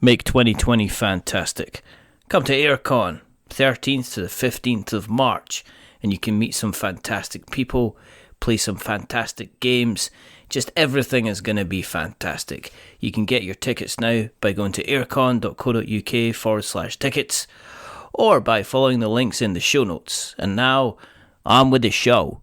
Make 2020 fantastic. Come to AireCon, 13th to the 15th of March, and you can meet some fantastic people, play some fantastic games. Just everything is going to be fantastic. You can get your tickets now by going to airecon.co.uk/tickets or by following the links in the show notes. And now, on with the show.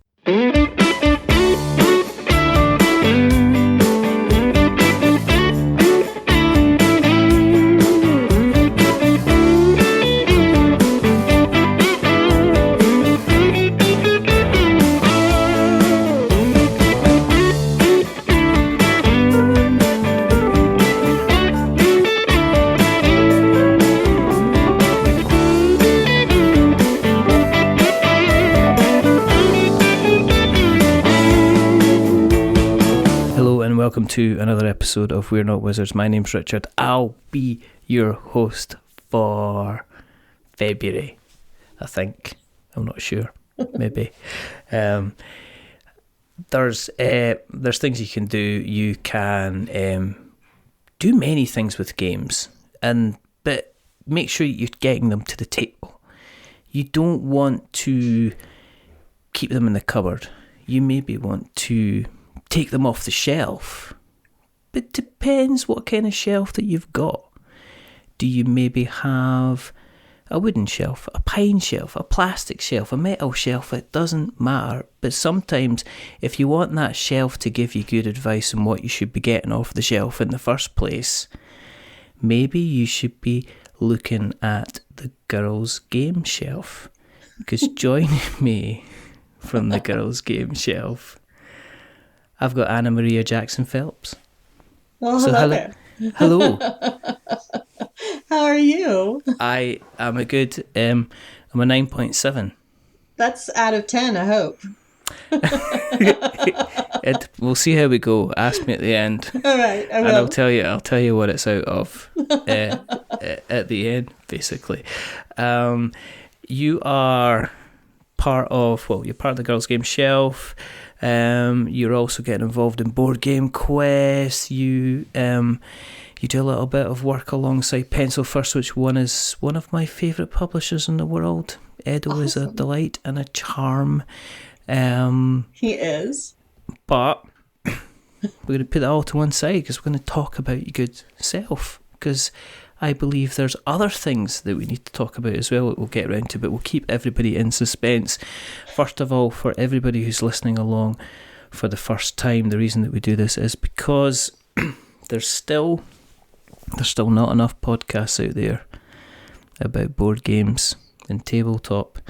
Welcome to another episode of We're Not Wizards. My name's Richard. I'll be your host for February, I think. I'm not sure. Maybe. There's things you can do. You can do many things with games, but make sure you're getting them to the table. You don't want to keep them in the cupboard. You maybe want to take them off the shelf. But it depends what kind of shelf that you've got. Do you maybe have a wooden shelf, a pine shelf, a plastic shelf, a metal shelf? It doesn't matter. But sometimes if you want that shelf to give you good advice on what you should be getting off the shelf in the first place, maybe you should be looking at the girls' game shelf. Because joining me from the girls' game shelf, I've got AnnaMaria Jackson-Phelps. Well, hello there. Hello. How are you? I am a good, I'm a 9.7. That's out of 10, I hope. We'll see how we go. Ask me at the end. All right, I will. And I'll tell you what it's out of at the end, basically. You are part of the Girls' Game Shelf. You're also getting involved in Board Game Quest. You do a little bit of work alongside Pencil First, which is one of my favourite publishers in the world. Edo is a delight and a charm. He is. But we're going to put that all to one side because we're going to talk about your good self, because I believe there's other things that we need to talk about as well that we'll get around to, but we'll keep everybody in suspense. First of all, for everybody who's listening along for the first time, the reason that we do this is because there's still not enough podcasts out there about board games and tabletop.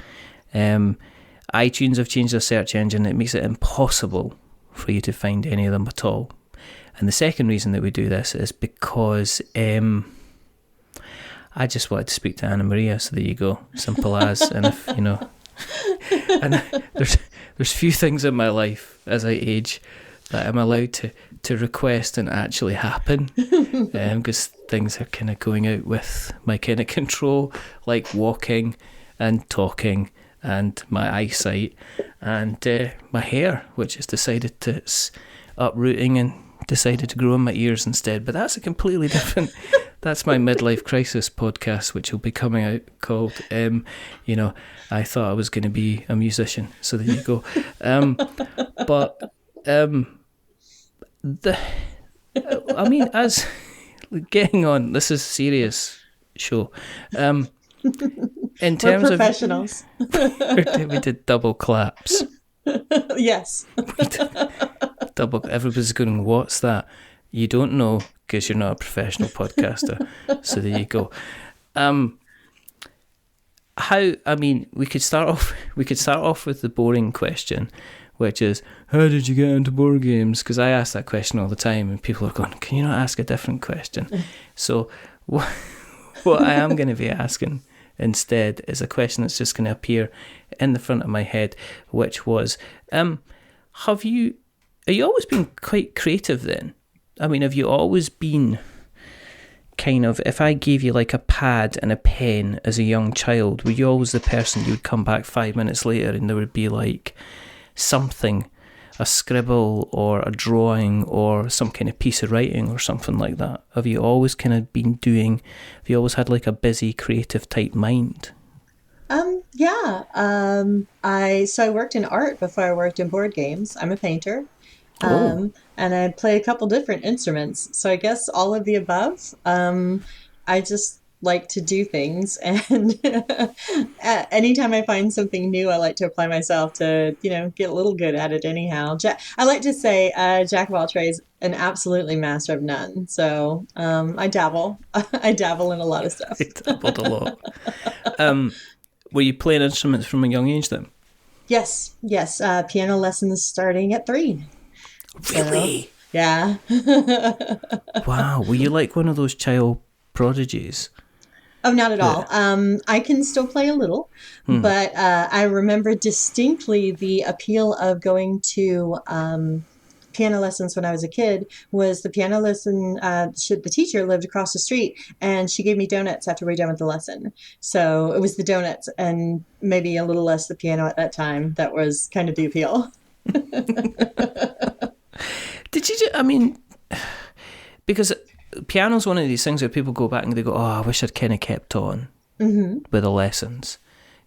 iTunes have changed their search engine. It makes it impossible for you to find any of them at all. And the second reason that we do this is because I just wanted to speak to AnnaMaria, so there you go. Simple as. And if, and there's few things in my life as I age that I'm allowed to request and actually happen, because things are kind of going out with my kind of control, like walking and talking and my eyesight and my hair, which has decided to uprooting and decided to grow in my ears instead. But that's a completely different... That's my midlife crisis podcast, which will be coming out, called, I thought I was going to be a musician. So there you go. As getting on, this is a serious show. In terms We're professionals. We did double claps. Yes. Everybody's going, what's that? You don't know because you're not a professional podcaster. So there you go. We could start off with the boring question, which is, how did you get into board games? Because I ask that question all the time and people are going, can you not ask a different question? So what I am going to be asking instead is a question that's just going to appear in the front of my head, which was, are you always been quite creative then? I mean, have you always been kind of, if I gave you like a pad and a pen as a young child, were you always the person you would come back 5 minutes later and there would be like something a scribble or a drawing or some kind of piece of writing or something like that? Have you always kind of been doing, have you always had like a busy creative type mind? Yeah. I worked in art before I worked in board games. I'm a painter. Oh, And I play a couple different instruments. So I guess all of the above. I just like to do things, and anytime I find something new, I like to apply myself to, get a little good at it anyhow. I like to say, jack of all trades, and absolutely master of none. So I dabble. I dabble in a lot of stuff. I dabbled a lot. Were you playing instruments from a young age then? Yes, yes. Piano lessons starting at 3. Really? So, yeah. Wow. Were you like one of those child prodigies? Oh, not at all. Yeah. I can still play a little, but I remember distinctly the appeal of going to piano lessons when I was a kid. Was the piano lesson? The teacher lived across the street, and she gave me donuts after we were done with the lesson. So it was the donuts and maybe a little less the piano at that time. That was kind of the appeal. Did you? Because piano's one of these things where people go back and they go, "Oh, I wish I'd kind of kept on with the lessons."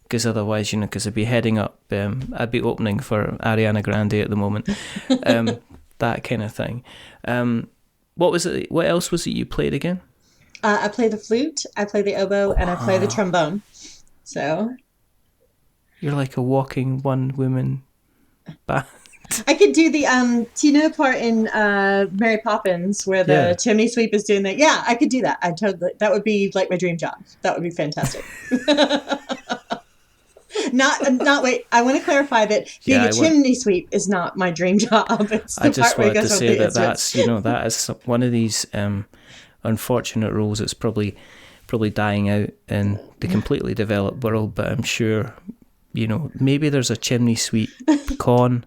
Because otherwise, because I'd be heading up, I'd be opening for Ariana Grande at the moment, that kind of thing. What was it? What else was it you played again? I play the flute, I play the oboe, and I play the trombone. So you're like a walking one-woman band. I could do the part in Mary Poppins where the chimney sweep is doing that. Yeah, I could do that. That would be like my dream job. That would be fantastic. Not wait. I want to clarify that being a chimney sweep is not my dream job. It's the I just part where wanted to say that that's that is one of these unfortunate roles that's probably dying out in the completely developed world. But I'm sure maybe there's a chimney sweep con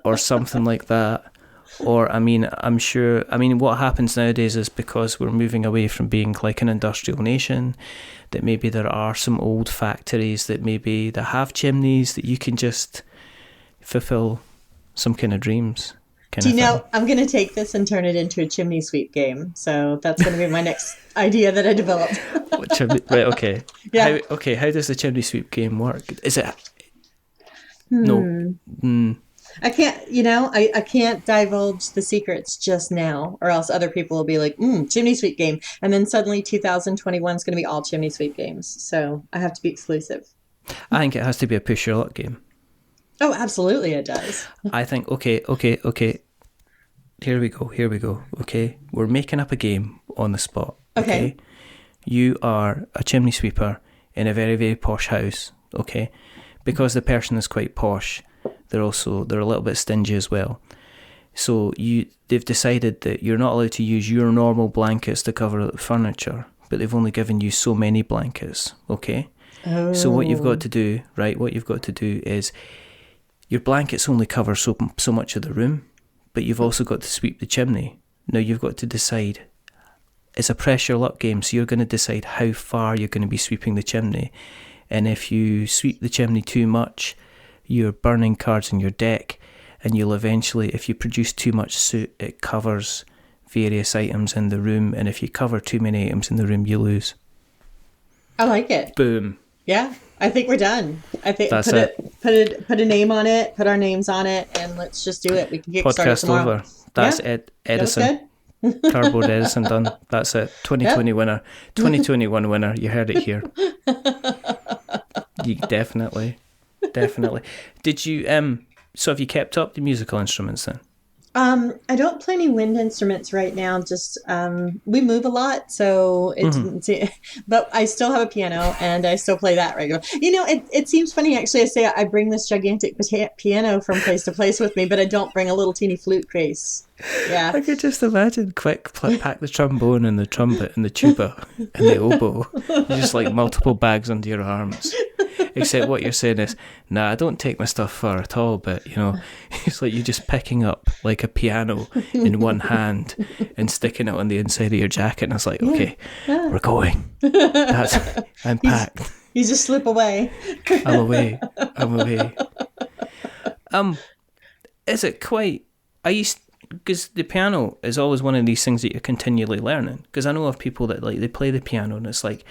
or something like that. Or, I'm sure, what happens nowadays is because we're moving away from being like an industrial nation, that maybe there are some old factories that have chimneys that you can just fulfill some kind of dreams. Do you know, I'm going to take this and turn it into a chimney sweep game. So that's going to be my next idea that I developed. Right, okay. Yeah. How does the chimney sweep game work? Is it... No. I can't, I can't divulge the secrets just now, or else other people will be like, chimney sweep game. And then suddenly 2021 is going to be all chimney sweep games. So I have to be exclusive. I think it has to be a push your luck game. Oh, absolutely it does. I think, okay. Here we go. Okay. We're making up a game on the spot. Okay. You are a chimney sweeper in a very, very posh house. Okay. Because the person is quite posh, they're a little bit stingy as well. So they've decided that you're not allowed to use your normal blankets to cover the furniture, but they've only given you so many blankets, okay? Oh. So what you've got to do is your blankets only cover so much of the room, but you've also got to sweep the chimney. Now you've got to decide. It's a pressure luck game, so you're going to decide how far you're going to be sweeping the chimney. And if you sweep the chimney too much, you're burning cards in your deck, and you'll eventually, if you produce too much soot, it covers various items in the room, and if you cover too many items in the room, you lose. I like it. Boom. Yeah, I think we're done. I think That's put a name on it, put our names on it, and let's just do it. We can get started tomorrow. Over. That's it. Edison. Cardboard Edison done. That's it. 2020 winner. 2021 winner. You heard it here. You definitely. Did you so have you kept up the musical instruments then? I don't play any wind instruments right now. Just we move a lot, so but I still have a piano and I still play that regularly. It seems funny actually. I say I bring this gigantic piano from place to place with me, but I don't bring a little teeny flute case. Yeah, I could just imagine pack the trombone and the trumpet and the tuba and the oboe. Just like multiple bags under your arms. Except what you're saying is, I don't take my stuff far at all, but, it's like you're just picking up like a piano in one hand and sticking it on the inside of your jacket, and it's like, okay, we're going. I'm packed. You just slip away. I'm away. is it quite... Because the piano is always one of these things that you're continually learning. Because I know of people that like they play the piano and it's like,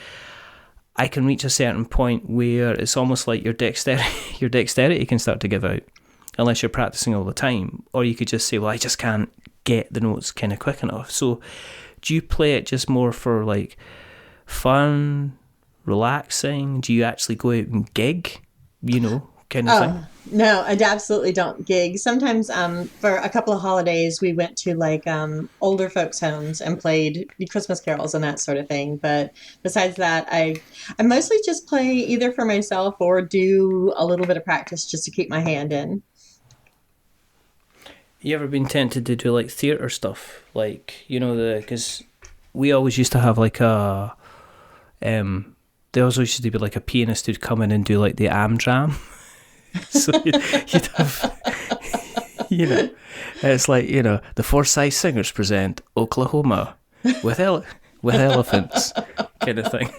I can reach a certain point where it's almost like your dexterity can start to give out, unless you're practicing all the time. Or you could just say, well, I just can't get the notes kind of quick enough. So do you play it just more for like fun, relaxing? Do you actually go out and gig, kind of thing? No, I absolutely don't gig. Sometimes for a couple of holidays, we went to like older folks' homes and played the Christmas carols and that sort of thing. But besides that, I mostly just play either for myself or do a little bit of practice just to keep my hand in. You ever been tempted to do like theatre stuff? Like, because we always used to have like there always used to be like a pianist who'd come in and do like the Amdram. So you'd have, it's like, the Forsyth Singers present Oklahoma with elephants kind of thing.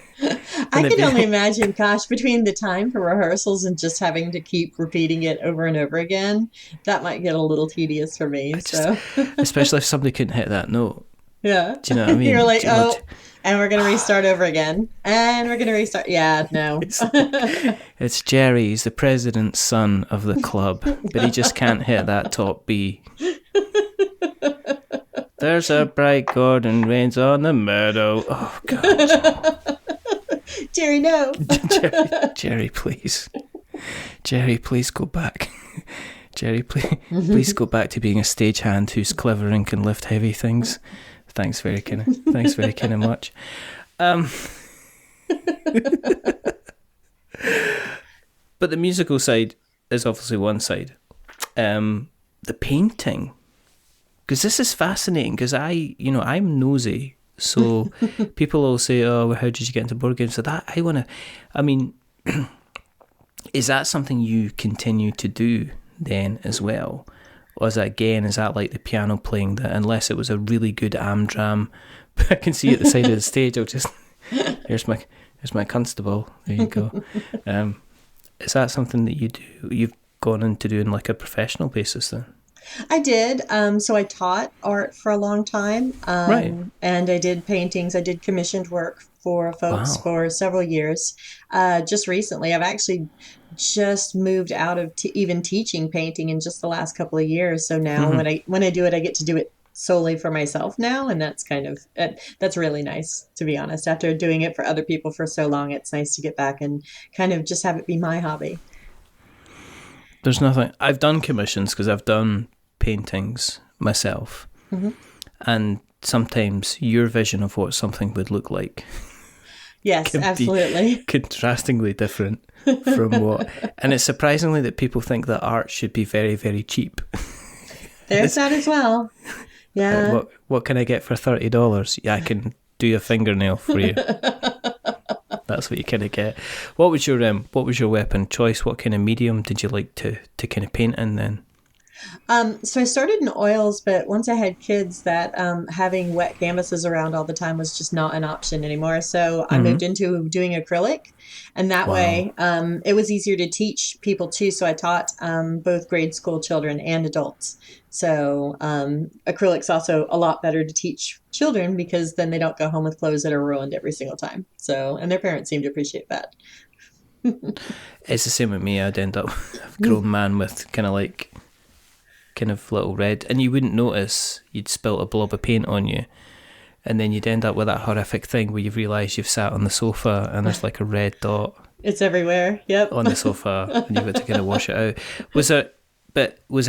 I can only imagine, gosh, between the time for rehearsals and just having to keep repeating it over and over again, that might get a little tedious for me. Especially if somebody couldn't hit that note. Yeah. Do you know what I mean? You're like, and we're going to restart over again. And we're going to restart. Yeah, no. It's Jerry. He's the president's son of the club, but he just can't hit that top B. There's a bright golden rains on the meadow. Oh, God. Jerry, no. Jerry, please. Jerry, please go back. Jerry, please go back to being a stagehand who's clever and can lift heavy things. Thanks very kind of much. But the musical side is obviously one side. The painting, because this is fascinating. Because I'm nosy, so people will say, "Oh, how did you get into board games?" So is that something you continue to do then as well? Or is that like the piano playing that unless it was a really good Amdram, I can see at the side of the stage, I'll just, here's my constable, there you go. Is that something that you've gone into doing like a professional basis then? I did. So I taught art for a long time. Right. And I did paintings. I did commissioned work for folks for several years. Just recently, I've actually just moved out of even teaching painting in just the last couple of years. So now when I do it, I get to do it solely for myself now. And that's that's really nice, to be honest. After doing it for other people for so long, it's nice to get back and kind of just have it be my hobby. There's nothing. I've done commissions because I've done paintings myself. Mm-hmm. And sometimes your vision of what something would look like. Yes, absolutely. Contrastingly different from what. And it's surprisingly that people think that art should be very, very cheap. There's that as well. Yeah. What can I get for $30? Yeah, I can do a fingernail for you. That's what you kind of get. What was your weapon choice? What kind of medium did you like to kind of paint in then? So I started in oils, but once I had kids, that having wet canvases around all the time was just not an option anymore. So I moved into doing acrylic, and that way it was easier to teach people too. So I taught both grade school children and adults. So acrylic's also a lot better to teach children because then they don't go home with clothes that are ruined every single time. So, and their parents seem to appreciate that. It's the same with me. I'd end up a grown man with kind of little red, and you wouldn't notice you'd spilt a blob of paint on you, and then you'd end up with that horrific thing where you've realised you've sat on the sofa and there's like a red dot. It's everywhere. Yep. On the sofa, and you've got to kind of wash it out. Was there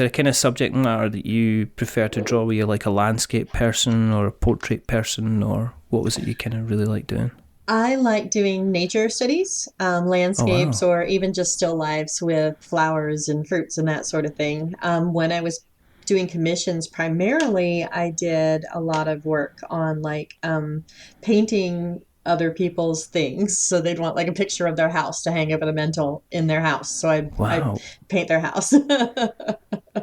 a kind of subject matter that you prefer to draw? Were you like a landscape person or a portrait person, or what was it you kind of really like doing? I like doing nature studies, landscapes, or even just still lifes with flowers and fruits and that sort of thing. When I was doing commissions, primarily, I did a lot of work on like painting other people's things. So they'd want like a picture of their house to hang over the mantle in their house. So I'd paint their house. So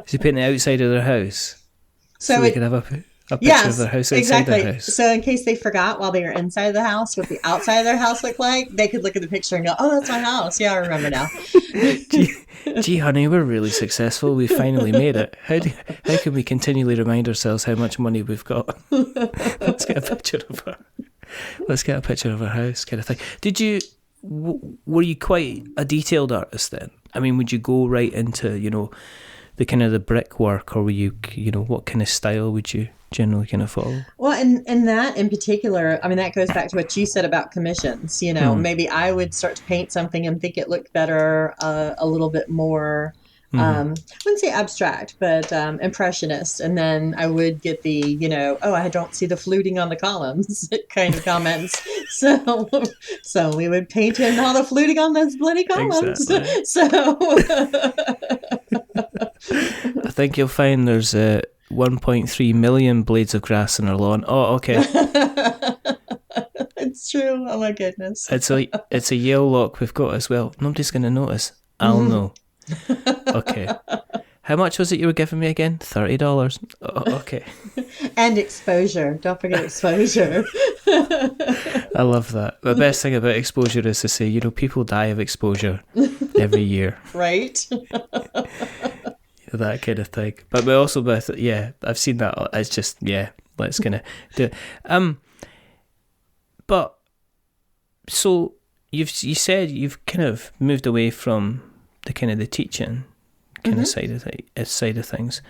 you paint the outside of their house? So they could have a picture of their house outside their house. So in case they forgot while they were inside the house what the outside of their house looked like, they could look at the picture and go, "Oh, that's my house. Yeah, I remember now." Gee, honey, we're really successful. We finally made it. How can we continually remind ourselves how much money we've got? Let's get a picture of her. Let's get a picture of her house, kind of thing. Were you quite a detailed artist then? I mean, would you go right into, the kind of the brickwork, or were you, what kind of style would you generally kind of follow? Well, and that in particular, I mean, that goes back to what you said about commissions. Maybe I would start to paint something and think it looked better, a little bit more, I wouldn't say abstract, but impressionist. And then I would get the, oh, I don't see the fluting on the columns kind of comments. So we would paint in all the fluting on those bloody columns. Exactly. So I think you'll find there's 1.3 million blades of grass in our lawn. Oh, okay. It's true. Oh my goodness. It's a Yale lock we've got as well. Nobody's going to notice. I'll know. Okay. How much was it you were giving me again? $30. Oh, okay. And exposure. Don't forget exposure. I love that. The best thing about exposure is to say, people die of exposure every year. Right? That kind of thing. But also with, I've seen that. It's just, let's kind of do it. But, so, you said you've kind of moved away from the kind of the teaching kind of side of things.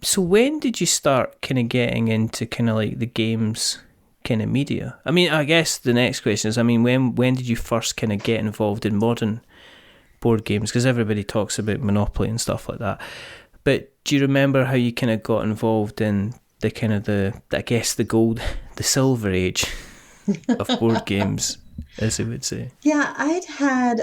So when did you start kind of getting into kind of like the games kind of media? I mean, I guess the next question is, when did you first kind of get involved in modern board games? Because everybody talks about Monopoly and stuff like that. But do you remember how you kind of got involved in the kind of the silver age of board games, as they would say? Yeah, I'd had,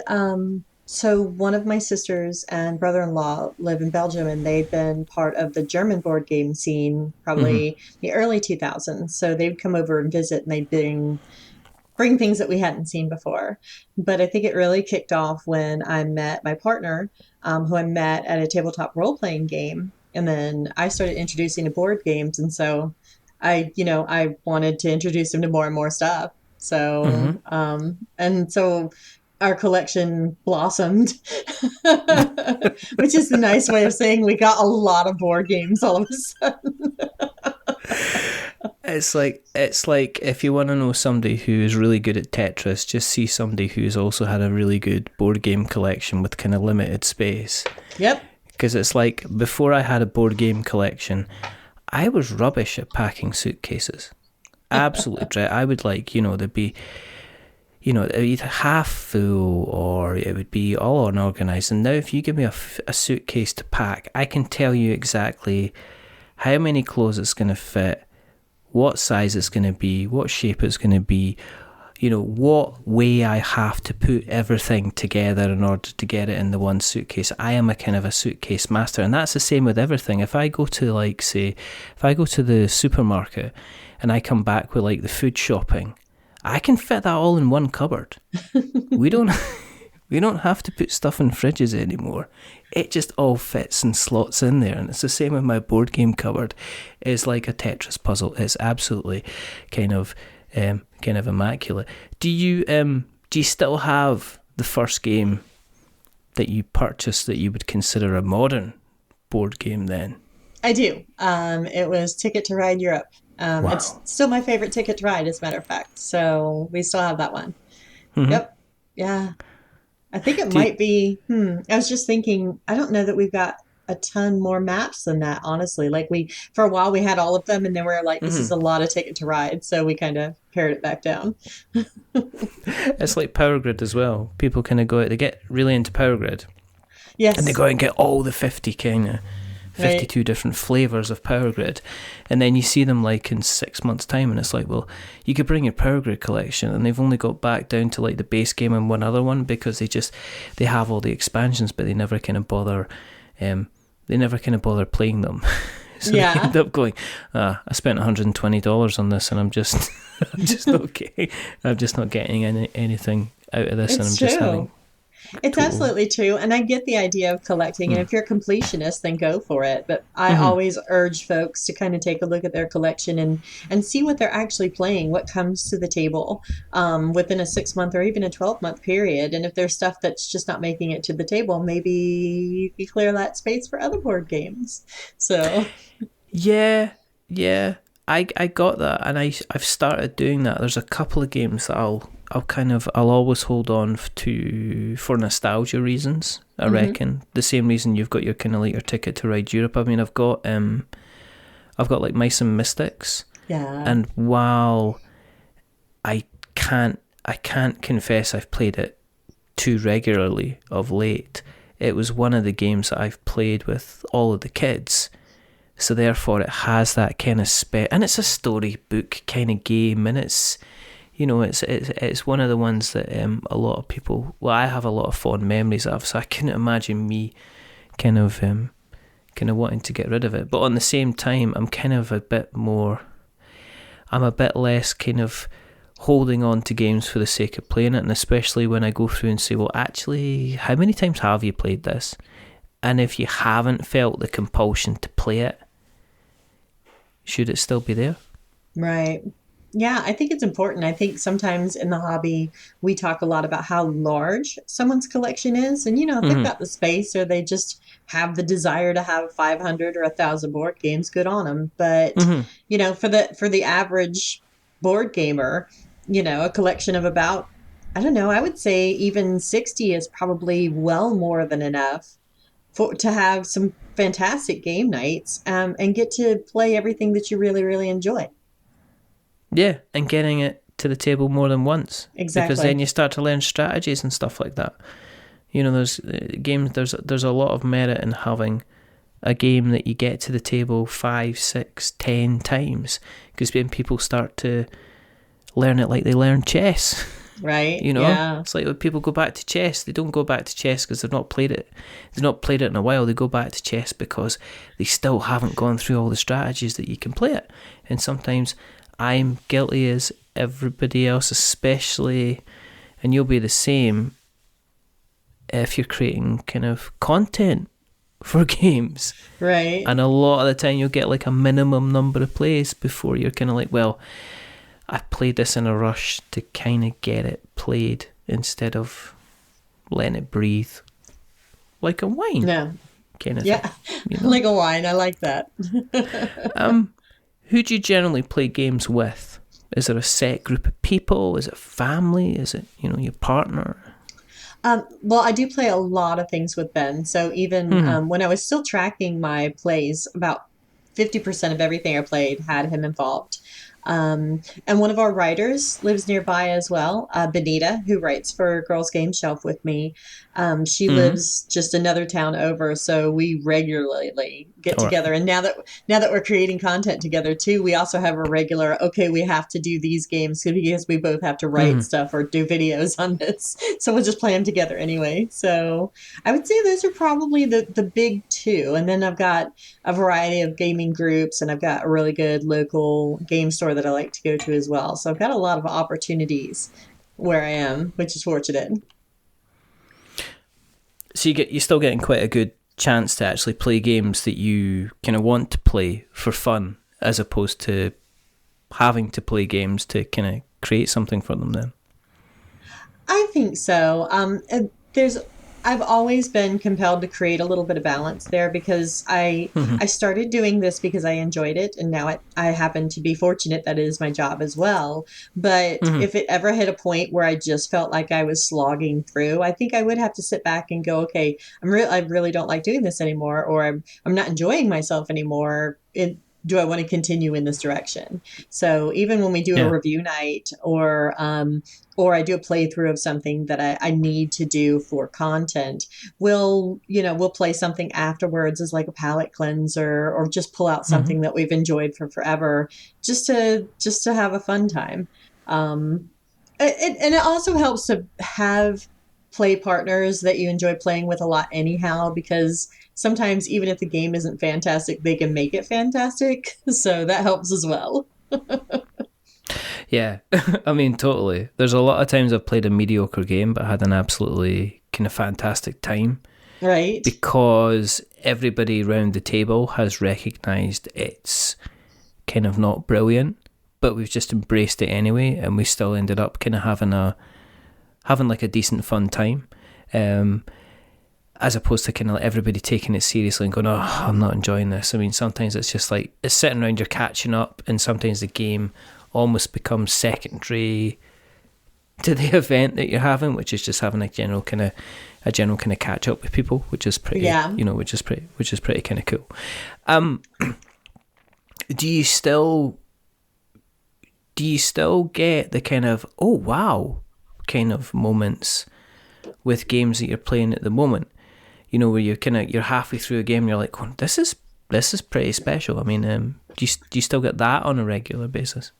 so one of my sisters and brother-in-law live in Belgium, and they've been part of the German board game scene probably the early 2000s. So they'd come over and visit, and they'd bring things that we hadn't seen before. But I think it really kicked off when I met my partner, who I met at a tabletop role-playing game. And then I started introducing to board games. And so I wanted to introduce him to more and more stuff. So, and so our collection blossomed, which is the nice way of saying we got a lot of board games all of a sudden. It's like if you want to know somebody who is really good at Tetris, just see somebody who's also had a really good board game collection with kind of limited space. Yep. Because it's like, before I had a board game collection, I was rubbish at packing suitcases. Absolutely dread. I would there'd be, either half full or it would be all unorganized. And now if you give me a suitcase to pack, I can tell you exactly how many clothes it's going to fit, what size it's going to be, what shape it's going to be, what way I have to put everything together in order to get it in the one suitcase. I am a kind of a suitcase master, and that's the same with everything. If I go to the supermarket and I come back with the food shopping, I can fit that all in one cupboard. We don't have to put stuff in fridges anymore. It just all fits and slots in there. And it's the same with my board game cupboard. It's like a Tetris puzzle. It's absolutely kind of immaculate. Do you still have the first game that you purchased that you would consider a modern board game then? I do. It was Ticket to Ride Europe. Wow. It's still my favorite Ticket to Ride, as a matter of fact. So we still have that one. Yep. Yeah. I think it might be, I was just thinking, I don't know that we've got a ton more maps than that, honestly. For a while we had all of them, and then we were like, this is a lot of Ticket to Ride. So we kind of pared it back down. It's like Power Grid as well. People kind of they get really into Power Grid. Yes. And they go out and get all the 52 different flavours of Power Grid, and then you see them in 6 months' time, and it's like, well, you could bring your Power Grid collection, and they've only got back down to the base game and one other one, because they have all the expansions, but they never kind of bother playing them. So they end up going, I spent $120 on this, and I'm just not getting anything out of this, and I'm just having. It's Totally. absolutely true. And I get the idea of collecting. And Mm. if you're a completionist, then go for it. But I Hmm. always urge folks to kind of take a look at their collection and see what they're actually playing, what comes to the table within a 6 month or even a 12-month period. And if there's stuff that's just not making it to the table, maybe you clear that space for other board games. So, Yeah, yeah. I got that, and I've started doing that. There's a couple of games that I'll always hold on to for nostalgia reasons. I mhm. reckon the same reason you've got your kind of like your Ticket to Ride Europe. I mean, I've got like Mice and Mystics, Yeah. and while I can't confess I've played it too regularly of late. It was one of the games that I've played with all of the kids, so therefore it has that kind of and it's a storybook kind of game, and it's it's one of the ones that a lot of people, well, I have a lot of fond memories of, so I couldn't imagine me kind of wanting to get rid of it. But on the same time, I'm a bit less kind of holding on to games for the sake of playing it, and especially when I go through and say, well, actually, how many times have you played this? And if you haven't felt the compulsion to play it, should it still be there? Right. Yeah, I think it's important. I think sometimes in the hobby, we talk a lot about how large someone's collection is. And, if they've Mm-hmm. got the space or they just have the desire to have 500 or 1,000 board games, good on them. But, Mm-hmm. for the average board gamer, a collection of about, I don't know, I would say even 60 is probably well more than enough to have some fantastic game nights and get to play everything that you really, really enjoy. Yeah, and getting it to the table more than once, because then Exactly. you start to learn strategies and stuff like that. There's games. There's a lot of merit in having a game that you get to the table 5, 6, 10 times, because then people start to learn it like they learn chess. Right. Yeah. It's like when people go back to chess, they don't go back to chess because they've not played it in a while. They go back to chess because they still haven't gone through all the strategies that you can play it. And sometimes I'm guilty as everybody else, especially, and you'll be the same if you're creating kind of content for games. Right. And a lot of the time you'll get like a minimum number of plays before you're kind of like, well, I played this in a rush to kind of get it played instead of letting it breathe like a wine Yeah. kind of thing, Yeah. you know? Like a wine. I like that. Um, who do you generally play games with? Is there a set group of people? Is it family? Is it, your partner? Well, I do play a lot of things with Ben. So even Hmm. when I was still tracking my plays, about 50% of everything I played had him involved. And one of our writers lives nearby as well, Benita, who writes for Girls Game Shelf with me. She Hmm. lives just another town over, so we regularly get All together. right. And now that we're creating content together too, we also have a regular. Okay, we have to do these games because we both have to write Hmm. stuff or do videos on this, so we'll just play them together anyway. So I would say those are probably the big two, and then I've got a variety of gaming groups, and I've got a really good local game store that I like to go to as well. So I've got a lot of opportunities where I am, which is fortunate. So you're still getting quite a good chance to actually play games that you kind of want to play for fun, as opposed to having to play games to kind of create something for them. Then. I think so. There's I've always been compelled to create a little bit of balance there because I Hmm. I started doing this because I enjoyed it, and now I happen to be fortunate that it is my job as well. But Hmm. if it ever hit a point where I just felt like I was slogging through, I think I would have to sit back and go, okay, I really don't like doing this anymore, or I'm not enjoying myself anymore. Do I want to continue in this direction? So even when we do a Yeah. review night or I do a playthrough of something that I need to do for content, we'll play something afterwards as like a palate cleanser or just pull out Hmm. something that we've enjoyed for forever just to have a fun time. Um, and it also helps to have play partners that you enjoy playing with a lot anyhow, because sometimes even if the game isn't fantastic, they can make it fantastic. So that helps as well. Yeah, I mean, totally. There's a lot of times I've played a mediocre game but had an absolutely kind of fantastic time. Right. Because everybody around the table has recognised it's kind of not brilliant, but we've just embraced it anyway, and we still ended up kind of having like a decent fun time, as opposed to kind of like everybody taking it seriously and going, oh, I'm not enjoying this. I mean, sometimes it's just like, it's sitting around, you're catching up, and sometimes the game almost becomes secondary to the event that you're having, which is just having a general kind of catch up with people, which is pretty, which is pretty kind of cool. Do you still get the kind of, oh wow, kind of moments with games that you're playing at the moment? You know, where you're halfway through a game and you're like, oh, this is pretty special. I mean, do you still get that on a regular basis?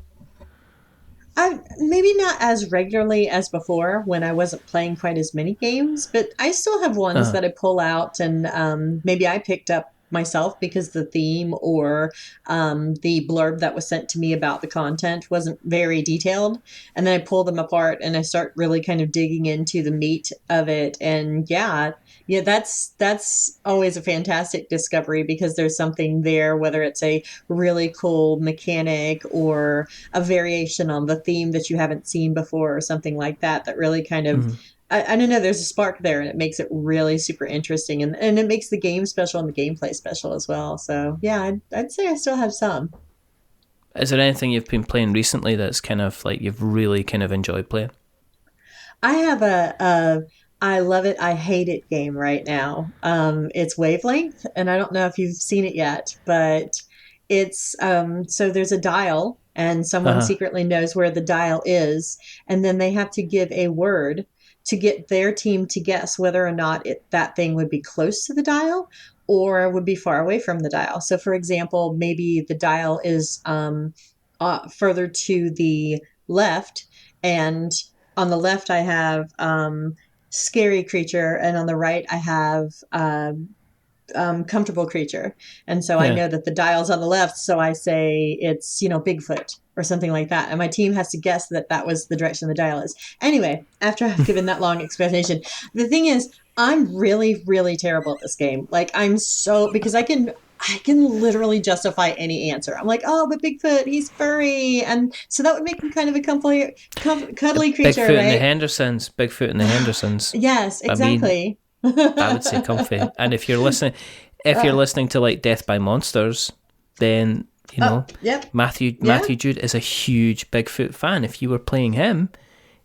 Maybe not as regularly as before when I wasn't playing quite as many games, but I still have ones that I pull out and maybe I picked up myself because the theme or the blurb that was sent to me about the content wasn't very detailed. And then I pull them apart and I start really kind of digging into the meat of it. And yeah, that's always a fantastic discovery because there's something there, whether it's a really cool mechanic or a variation on the theme that you haven't seen before or something like that, that really kind of, I don't know, there's a spark there and it makes it really super interesting and it makes the game special and the gameplay special as well. So yeah, I'd say I still have some. Is there anything you've been playing recently that's kind of like you've really kind of enjoyed playing? I have a I love it, I hate it game right now. It's Wavelength, and I don't know if you've seen it yet, but it's so there's a dial, and someone secretly knows where the dial is, and then they have to give a word to get their team to guess whether or not that thing would be close to the dial or would be far away from the dial. So, for example, maybe the dial is further to the left, and on the left I have scary creature, and on the right I have comfortable creature. And so I know that the dial's on the left, so I say it's, Bigfoot or something like that. And my team has to guess that was the direction the dial is. Anyway, after I've given that long explanation, the thing is, I'm really, really terrible at this game. Like, because I can literally justify any answer. I'm like, oh, but Bigfoot, he's furry. And so that would make him kind of a cuddly creature, Bigfoot right? Bigfoot and the Hendersons. Yes, exactly. I mean, I would say comfy. And if you're listening to like Death by Monsters, then, Matthew Jude is a huge Bigfoot fan. If you were playing him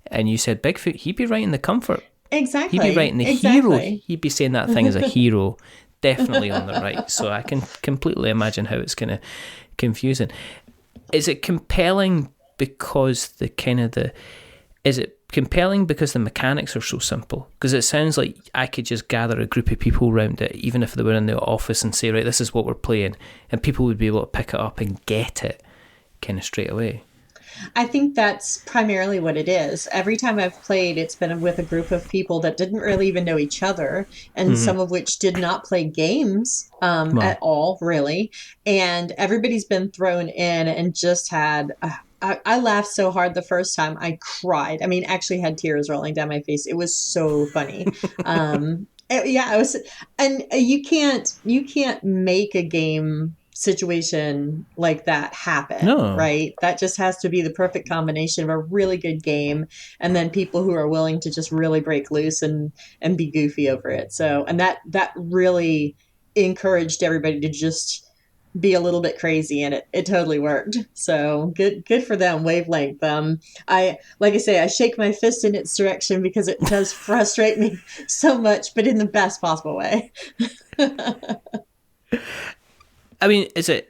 and you said Bigfoot, he'd be writing the comfort. Exactly. He'd be writing the hero. He'd be saying that thing as a hero. Definitely on the right. So I can completely imagine how it's kind of confusing. Is it compelling because is it compelling because the mechanics are so simple? Because it sounds like I could just gather a group of people around it, even if they were in the office, and say, right, this is what we're playing, and people would be able to pick it up and get it kind of straight away. I think that's primarily what it is. Every time I've played, it's been with a group of people that didn't really even know each other, and some of which did not play games at all, really. And everybody's been thrown in and just had... I laughed so hard the first time. I cried. I mean, actually had tears rolling down my face. It was so funny. It was... And you can't make a game situation like that happen, right? That just has to be the perfect combination of a really good game and then people who are willing to just really break loose and be goofy over it. So, and that really encouraged everybody to just be a little bit crazy, and it totally worked. So good for them, Wavelength. I shake my fist in its direction because it does frustrate me so much, but in the best possible way. I mean, is it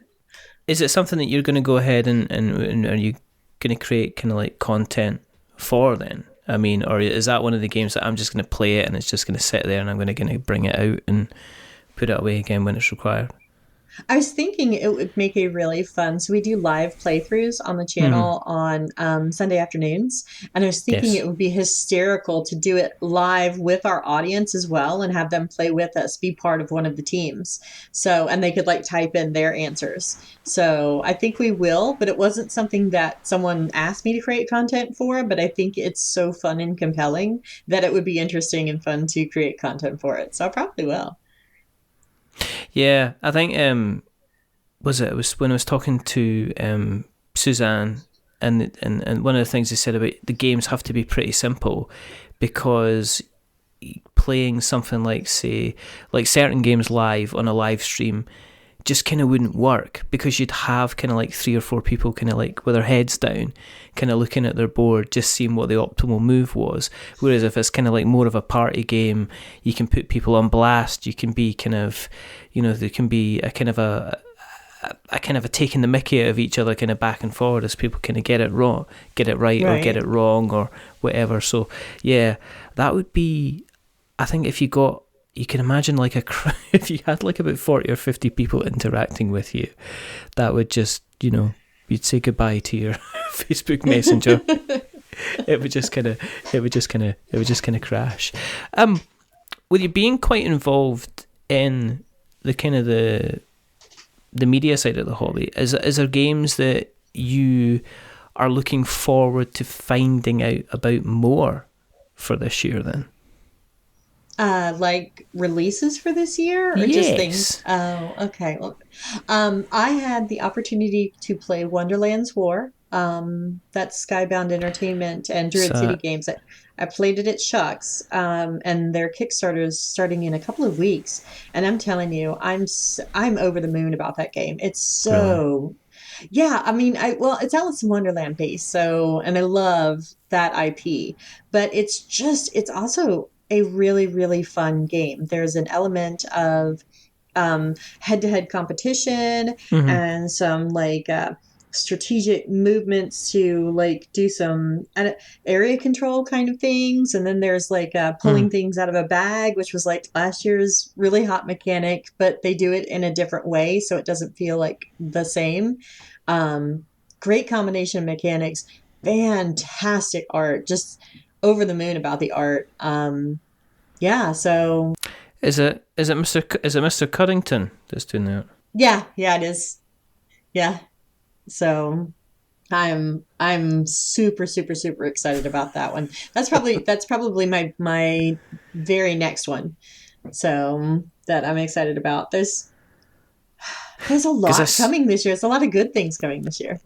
something that you're going to go ahead and are you going to create kind of like content for then? I mean, or is that one of the games that I'm just going to play it and it's just going to sit there and I'm going to bring it out and put it away again when it's required? I was thinking it would make a really fun. So we do live playthroughs on the Hmm. channel on Sunday afternoons, and I was thinking Yes. it would be hysterical to do it live with our audience as well, and have them play with us, be part of one of the teams. So, and they could like type in their answers. So I think we will, but it wasn't something that someone asked me to create content for. But I think it's so fun and compelling that it would be interesting and fun to create content for it. So I probably will. Yeah, I think it was when I was talking to Suzanne, and one of the things they said about the games have to be pretty simple, because playing something like, say, like certain games live on a live stream just kind of wouldn't work, because you'd have kind of like 3 or 4 people kind of like with their heads down, kind of looking at their board, just seeing what the optimal move was. Whereas if it's kind of like more of a party game, you can put people on blast. You can be kind of, there can be a kind of a taking the mickey out of each other, kind of back and forward, as people kind of get it right, or get Right. it wrong, or whatever. So yeah, that would be. I think if you can imagine like if you had like about 40 or 50 people interacting with you, that would just, you'd say goodbye to your Facebook Messenger. It would just kind of crash. With you being quite involved in the kind of the media side of the hobby, is there games that you are looking forward to finding out about more for this year then? Like releases for this year or just things? Yes. Oh, okay. Well, I had the opportunity to play Wonderland's War. That's Skybound Entertainment and Druid City So, Games. I played it at Shucks, and their Kickstarter is starting in a couple of weeks. And I'm telling you, I'm over the moon about that game. It's brilliant. so yeah. I mean, it's Alice in Wonderland based, so and I love that IP, but it's also a really, really fun game. There's an element of head-to-head competition Hmm. and some like strategic movements to like do some area control kind of things. And then there's like Mm. pulling things out of a bag, which was like last year's really hot mechanic, but they do it in a different way, so it doesn't feel like the same. Um, Great combination of mechanics, fantastic art, just over the moon about the art. Yeah, so Is it Mr. Cuddington that's doing that? yeah, it is. Yeah. So I'm super, super, super excited about that one. That's probably my very next one. So that I'm excited about. There's a lot Because coming this year. There's a lot of good things coming this year.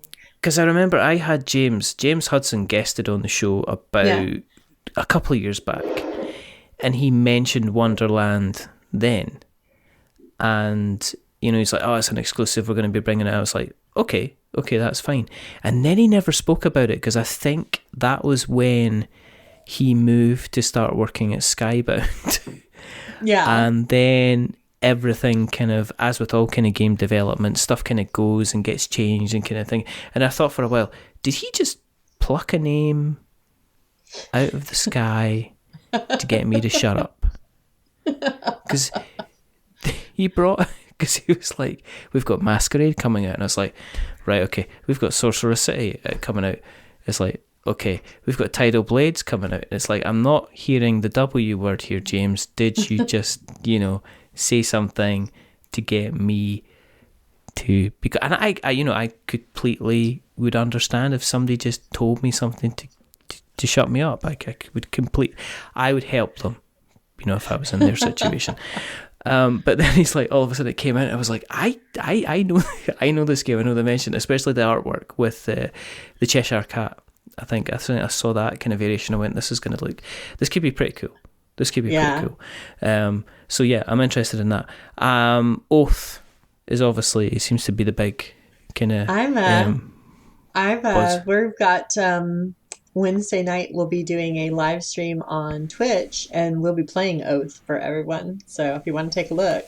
I remember I had James Hudson guested on the show Yeah. about a couple of years back, and he mentioned Wonderland then, and he's like, "Oh, it's an exclusive. We're going to be bringing it out." I was like, "Okay, that's fine." And then he never spoke about it, because I think that was when he moved to start working at Skybound. Yeah. And then everything kind of, as with all kind of game development, stuff kind of goes and gets changed and kind of thing. And I thought for a while, did he just pluck a name out of the sky to get me to shut up? Because because he was like, we've got Masquerade coming out. And I was like, right, okay, we've got Sorcerer's City coming out. It's like, okay, we've got Tidal Blades coming out. It's like, I'm not hearing the W word here, James. Did you just, say something to get me to... Because, and I completely would understand if somebody just told me something to shut me up. I would help them, if I was in their situation. But then he's like, all of a sudden it came out, and I was like, I know I know this game, I know the mention, especially the artwork with the Cheshire Cat. I think I saw that kind of variation. I went, this could be pretty cool. This could be Yeah. pretty cool. So yeah, I'm interested in that. Oath is obviously, it seems to be the big kind of buzz. We've got Wednesday night we'll be doing a live stream on Twitch and we'll be playing Oath for everyone. So if you want to take a look,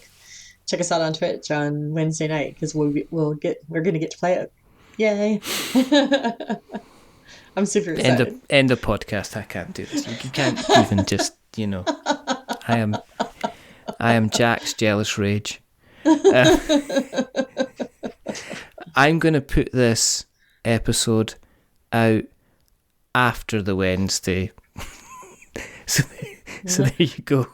check us out on Twitch on Wednesday night because we're going to get to play it. Yay. I'm super excited. End of podcast. I can't do this. You can't even just, I am Jack's jealous rage. I'm going to put this episode out after the Wednesday. so there you go.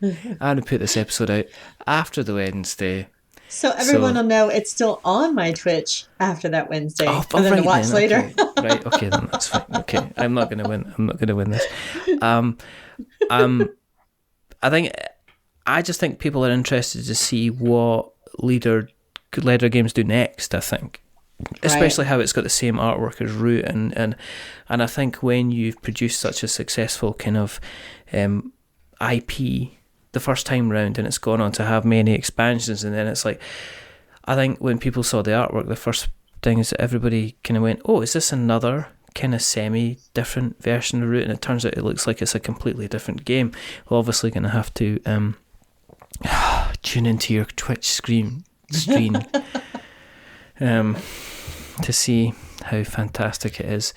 I'm going to put this episode out after the Wednesday. So everyone will know it's still on my Twitch after that Wednesday, Oh, and then to watch then, later. Okay. Right, okay, then that's fine. Okay, I'm not going to win this. I just think people are interested to see what Leader Games do next. I think, especially how it's got the same artwork as Root, and I think when you've produced such a successful kind of IP the first time round, and it's gone on to have many expansions, and then it's like, I think when people saw the artwork, the first thing is that everybody kind of went, oh, is this another kind of semi-different version of Root? And it turns out it looks like it's a completely different game. We're obviously going to have to tune into your Twitch stream to see how fantastic it is.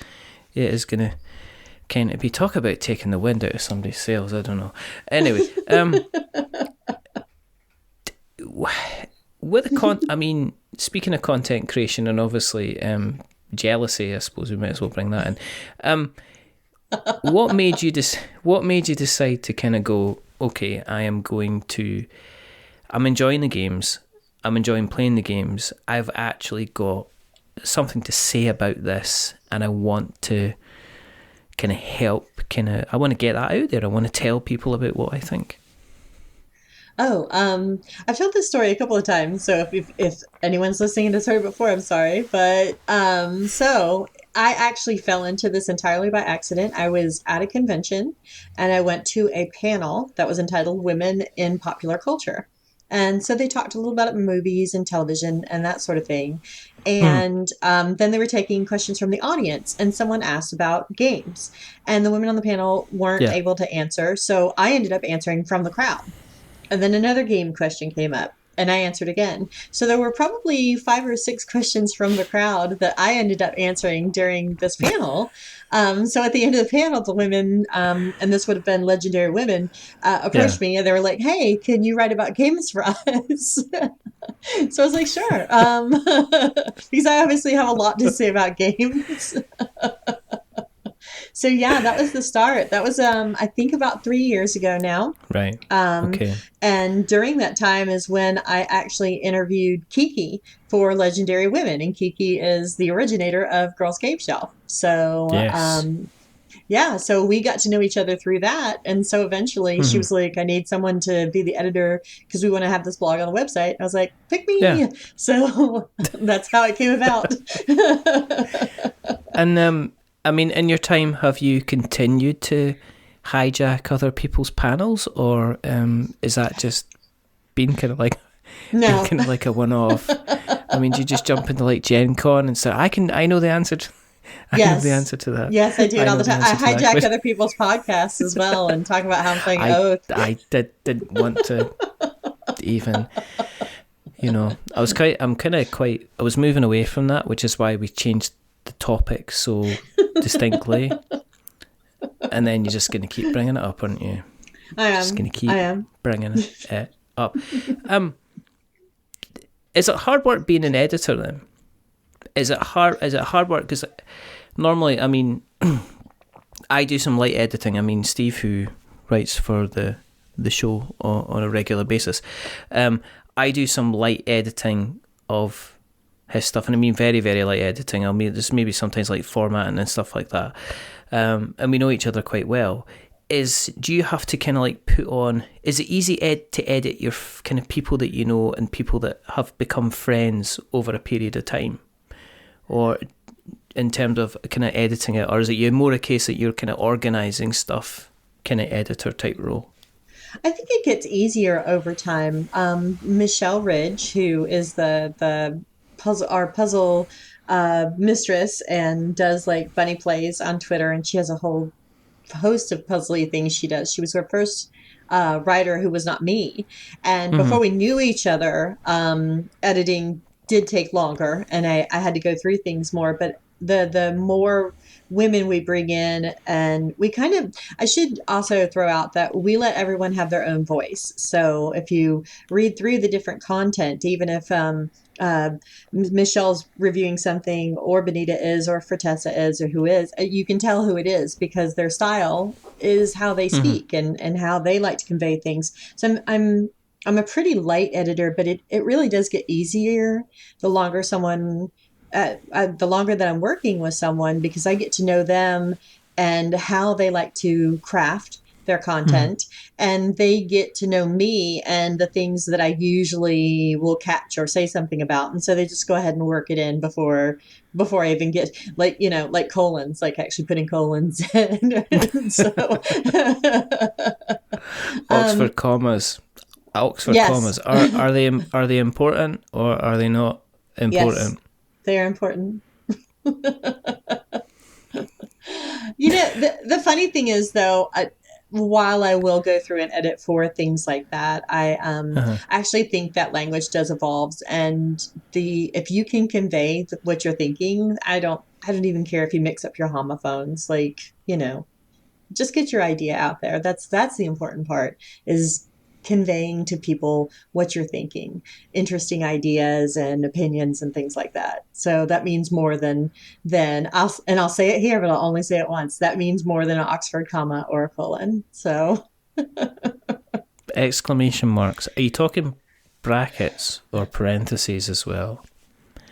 It is going to kind of be, talk about taking the wind out of somebody's sails. I don't know. Anyway, with the speaking of content creation and obviously jealousy, I suppose we might as well bring that in. What made you decide to kind of go, okay, I'm enjoying the games, I'm enjoying playing the games, I've actually got something to say about this, and I want to kind of help, I want to get that out there. I want to tell people about what I think. Oh, I've told this story a couple of times, so if anyone's listening and has heard it before, I'm sorry. But so I actually fell into this entirely by accident. I was at a convention, and I went to a panel that was entitled Women in Popular Culture. And so they talked a little about movies and television and that sort of thing. And then they were taking questions from the audience, and someone asked about games. And the women on the panel weren't able to answer, so I ended up answering from the crowd. And then another game question came up, and I answered again. So there were probably 5 or 6 questions from the crowd that I ended up answering during this panel. So at the end of the panel, the women, and this would have been legendary women, approached me, and they were like, hey, can you write about games for us? So I was like, sure. Because I obviously have a lot to say about games. So yeah, that was the start. That was, I think, about 3 years ago now. Right. Okay. And during that time is when I actually interviewed Kiki for Legendary Women, and Kiki is the originator of Girls Game Shelf. So yes. So we got to know each other through that, and so eventually she was like, "I need someone to be the editor because we want to have this blog on the website." I was like, "Pick me!" Yeah. So that's how it came about. And in your time, have you continued to hijack other people's panels, or is that just been kind of like a one-off? Do you just jump into like Gen Con and say, I know the answer to know the answer to that. Yes, I do it all the time. I hijack other people's podcasts as well and talk about how I'm playing Oath. I didn't want to even, I was moving away from that, which is why we changed the topic so distinctly. And then you're just going to keep bringing it up, aren't you? I am. Just going to keep bringing it up. Is it hard work being an editor then? Is it hard work? Because normally, I do some light editing. Steve, who writes for the show on a regular basis, I do some light editing of his stuff, and very, very light editing. There's maybe sometimes like formatting and stuff like that. And we know each other quite well. Do you have to kind of like put on, is it easy to edit your kind of people that you know and people that have become friends over a period of time? Or in terms of kind of editing it, or is it more a case that you're kind of organising stuff, kind of editor type role? I think it gets easier over time. Michelle Ridge, who is the puzzle mistress and does like bunny plays on Twitter, and she has a whole host of puzzly things she does. She was her first writer who was not me, and before we knew each other, editing did take longer, and I had to go through things more. But the more women we bring in, and I should also throw out that we let everyone have their own voice. So if you read through the different content, even if Michelle's reviewing something, or Benita is, or Fratessa is, or who is, you can tell who it is because their style is how they speak and how they like to convey things. So I'm a pretty light editor, but it really does get easier the longer the longer that I'm working with someone, because I get to know them and how they like to craft their content, and they get to know me and the things that I usually will catch or say something about. And so they just go ahead and work it in before I even get, like, like colons, like actually putting colons in. So, Oxford commas. Oxford yes. commas. Are they important, or are they not important? Yes, they are important. The funny thing is, though, while I will go through and edit for things like that, I actually think that language does evolve, and if you can convey what you're thinking, I don't even care if you mix up your homophones. Like, just get your idea out there. That's the important part, is conveying to people what you're thinking, interesting ideas and opinions and things like that. So that means more than I'll say it here, but I'll only say it once. That means more than an Oxford comma or a colon. So Exclamation marks. Are you talking brackets or parentheses as well?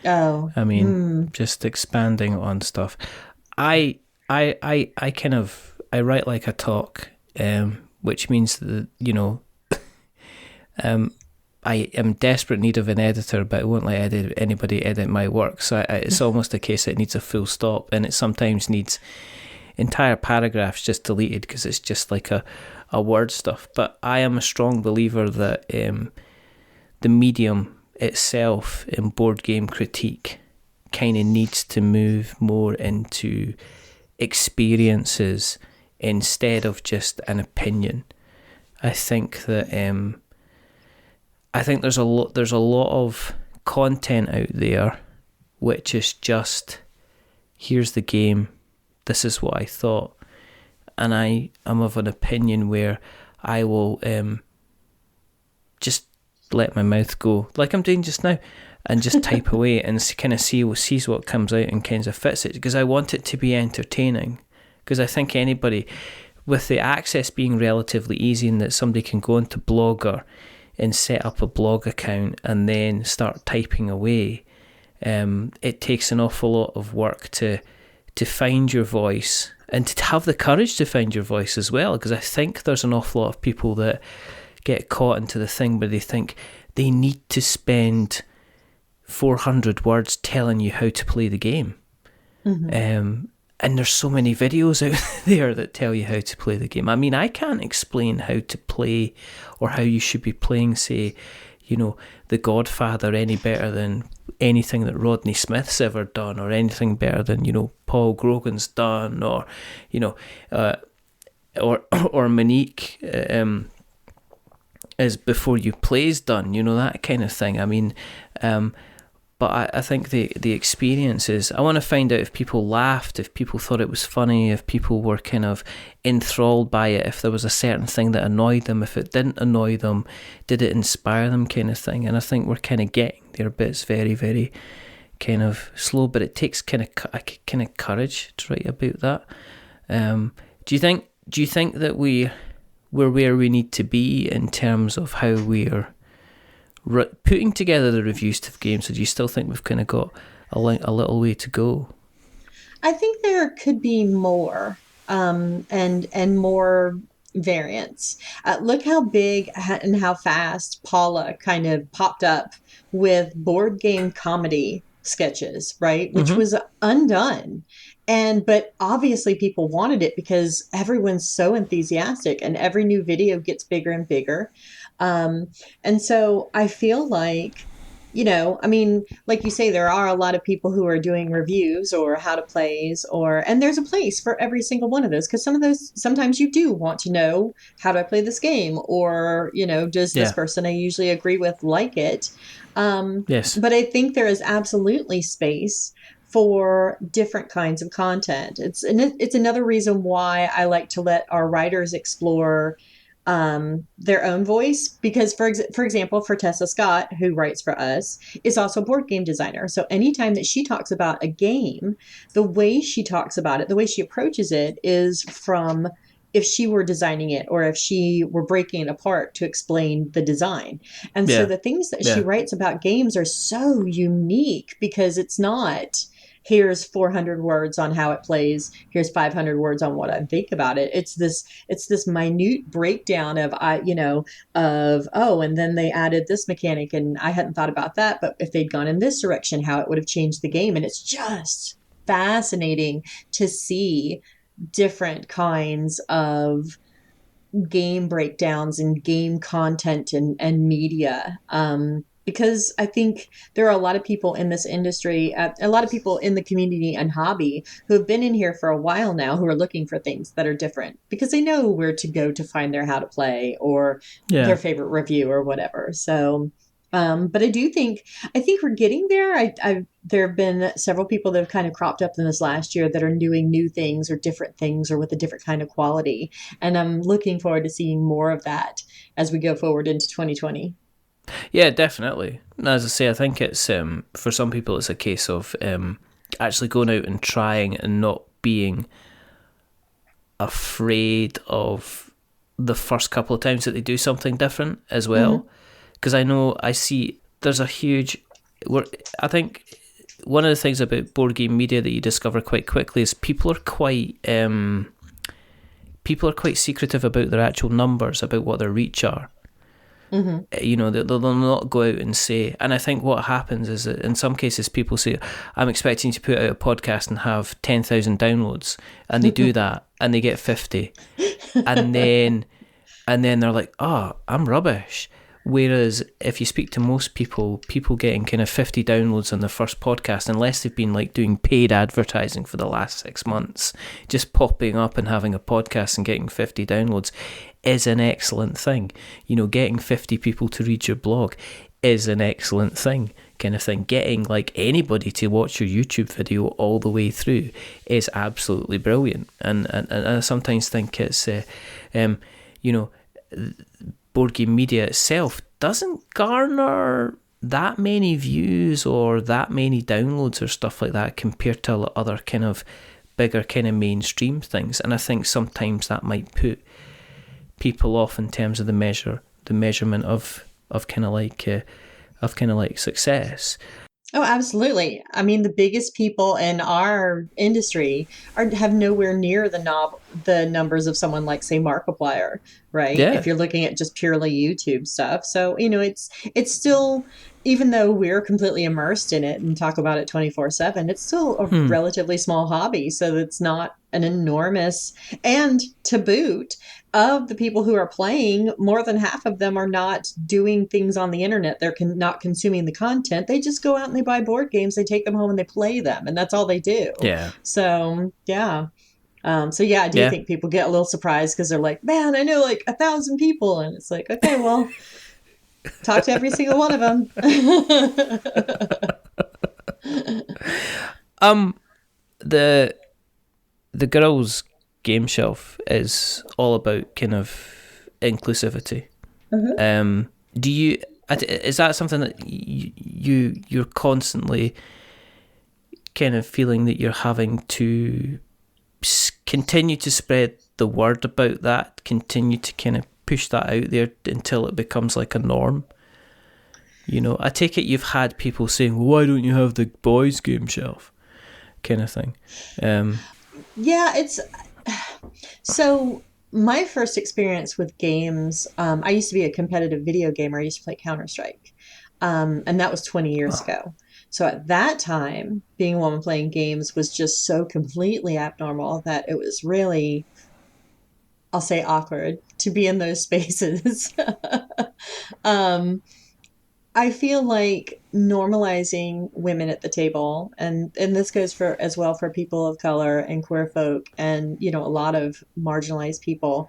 Oh, I mean, just expanding on stuff. I write like a talk, which means that, I am desperate need of an editor, but I won't let anybody edit my work. So it's almost a case that it needs a full stop, and it sometimes needs entire paragraphs just deleted because it's just like a word stuff. But I am a strong believer that the medium itself in board game critique kind of needs to move more into experiences instead of just an opinion. I think that there's a lot of content out there which is just, here's the game, this is what I thought, and I am of an opinion where I will just let my mouth go like I'm doing just now and just type away and kind of sees what comes out and kind of fits it, because I want it to be entertaining. Because I think anybody, with the access being relatively easy, and that somebody can go into Blogger and set up a blog account and then start typing away, it takes an awful lot of work to find your voice, and to have the courage to find your voice as well. Because I think there's an awful lot of people that get caught into the thing where they think they need to spend 400 words telling you how to play the game. And there's so many videos out there that tell you how to play the game. I mean, I can't explain how to play or how you should be playing, say, The Godfather any better than anything that Rodney Smith's ever done, or anything better than, Paul Grogan's done, or, or Monique is Before You Play's done, that kind of thing. I mean, but I think the experience is, I want to find out if people laughed, if people thought it was funny, if people were kind of enthralled by it, if there was a certain thing that annoyed them, if it didn't annoy them, did it inspire them, kind of thing. And I think we're kind of getting there, but it's very, very kind of slow, but it takes kind of courage to write about that. Do you think that we're where we need to be in terms of how we're putting together the reviews to games, or do you still think we've kind of got a little way to go? I think there could be more, and more variants. Look how big and how fast Paula kind of popped up with board game comedy sketches, right? Which was undone. But obviously people wanted it because everyone's so enthusiastic, and every new video gets bigger and bigger. And so I feel like, I mean, like you say, there are a lot of people who are doing reviews or how to plays, and there's a place for every single one of those, because some of those, sometimes you do want to know, how do I play this game? Or, does this person I usually agree with like it? Yes. But I think there is absolutely space for different kinds of content. It's another reason why I like to let our writers explore their own voice, because for example, for Tessa Scott, who writes for us, is also a board game designer. So anytime that she talks about a game, the way she talks about it, the way she approaches it is from if she were designing it or if she were breaking it apart to explain the design. And so Yeah. the things that she Yeah. writes about games are so unique because it's not, here's 400 words on how it plays, here's 500 words on what I think about it. It's this minute breakdown of oh, and then they added this mechanic and I hadn't thought about that, but if they'd gone in this direction, how it would have changed the game. And it's just fascinating to see different kinds of game breakdowns and game content and media. Because I think there are a lot of people in this industry, a lot of people in the community and hobby who have been in here for a while now who are looking for things that are different because they know where to go to find their how to play or their Yeah. favorite review or whatever. So, but I think we're getting there. There have been several people that have kind of cropped up in this last year that are doing new things or different things or with a different kind of quality. And I'm looking forward to seeing more of that as we go forward into 2020. Yeah, definitely. As I say, I think it's for some people it's a case of actually going out and trying and not being afraid of the first couple of times that they do something different as well. Because I see there's a huge. I think one of the things about board game media that you discover quite quickly is people are quite secretive about their actual numbers, about what their reach are. You know, they'll not go out and say. And I think what happens is that in some cases people say, I'm expecting to put out a podcast and have 10,000 downloads, and they do that and they get 50, and then they're like, oh, I'm rubbish. Whereas if you speak to most people getting kind of 50 downloads on their first podcast, unless they've been like doing paid advertising for the last 6 months, just popping up and having a podcast and getting 50 downloads is an excellent thing. You know, getting 50 people to read your blog is an excellent thing, kind of thing. Getting like anybody to watch your YouTube video all the way through is absolutely brilliant. And I sometimes think it's, you know, board game media itself doesn't garner that many views or that many downloads or stuff like that compared to other kind of bigger kind of mainstream things. And I think sometimes that might put people off in terms of the measurement of kind of like success. Oh, absolutely. I mean, the biggest people in our industry have nowhere near the numbers of someone like, say, Markiplier, right? Yeah. If you're looking at just purely YouTube stuff. So, you know, it's still, even though we're completely immersed in it and talk about it 24/7, it's still a relatively small hobby. So it's not an enormous, and to boot, of the people who are playing, more than half of them are not doing things on the internet. They're not consuming the content. They just go out and they buy board games, they take them home and they play them, and that's all they do. Yeah. So, yeah. I do Yeah. think people get a little surprised because they're like, man, I know like 1,000 people. And it's like, okay, well, talk to every single one of them. The girls' game shelf is all about kind of inclusivity. Do you? Is that something that you're constantly kind of feeling that you're having to continue to spread the word about that, continue to kind of push that out there until it becomes like a norm? You know, I take it you've had people saying, well, why don't you have the boys' game shelf kind of thing? Yeah, it's so my first experience with games, I used to be a competitive video gamer. I used to play Counter-Strike. And that was 20 years ago. So at that time, being a woman playing games was just so completely abnormal that it was really, I'll say, awkward to be in those spaces. I feel like normalizing women at the table, and this goes for as well for people of color and queer folk and, you know, a lot of marginalized people,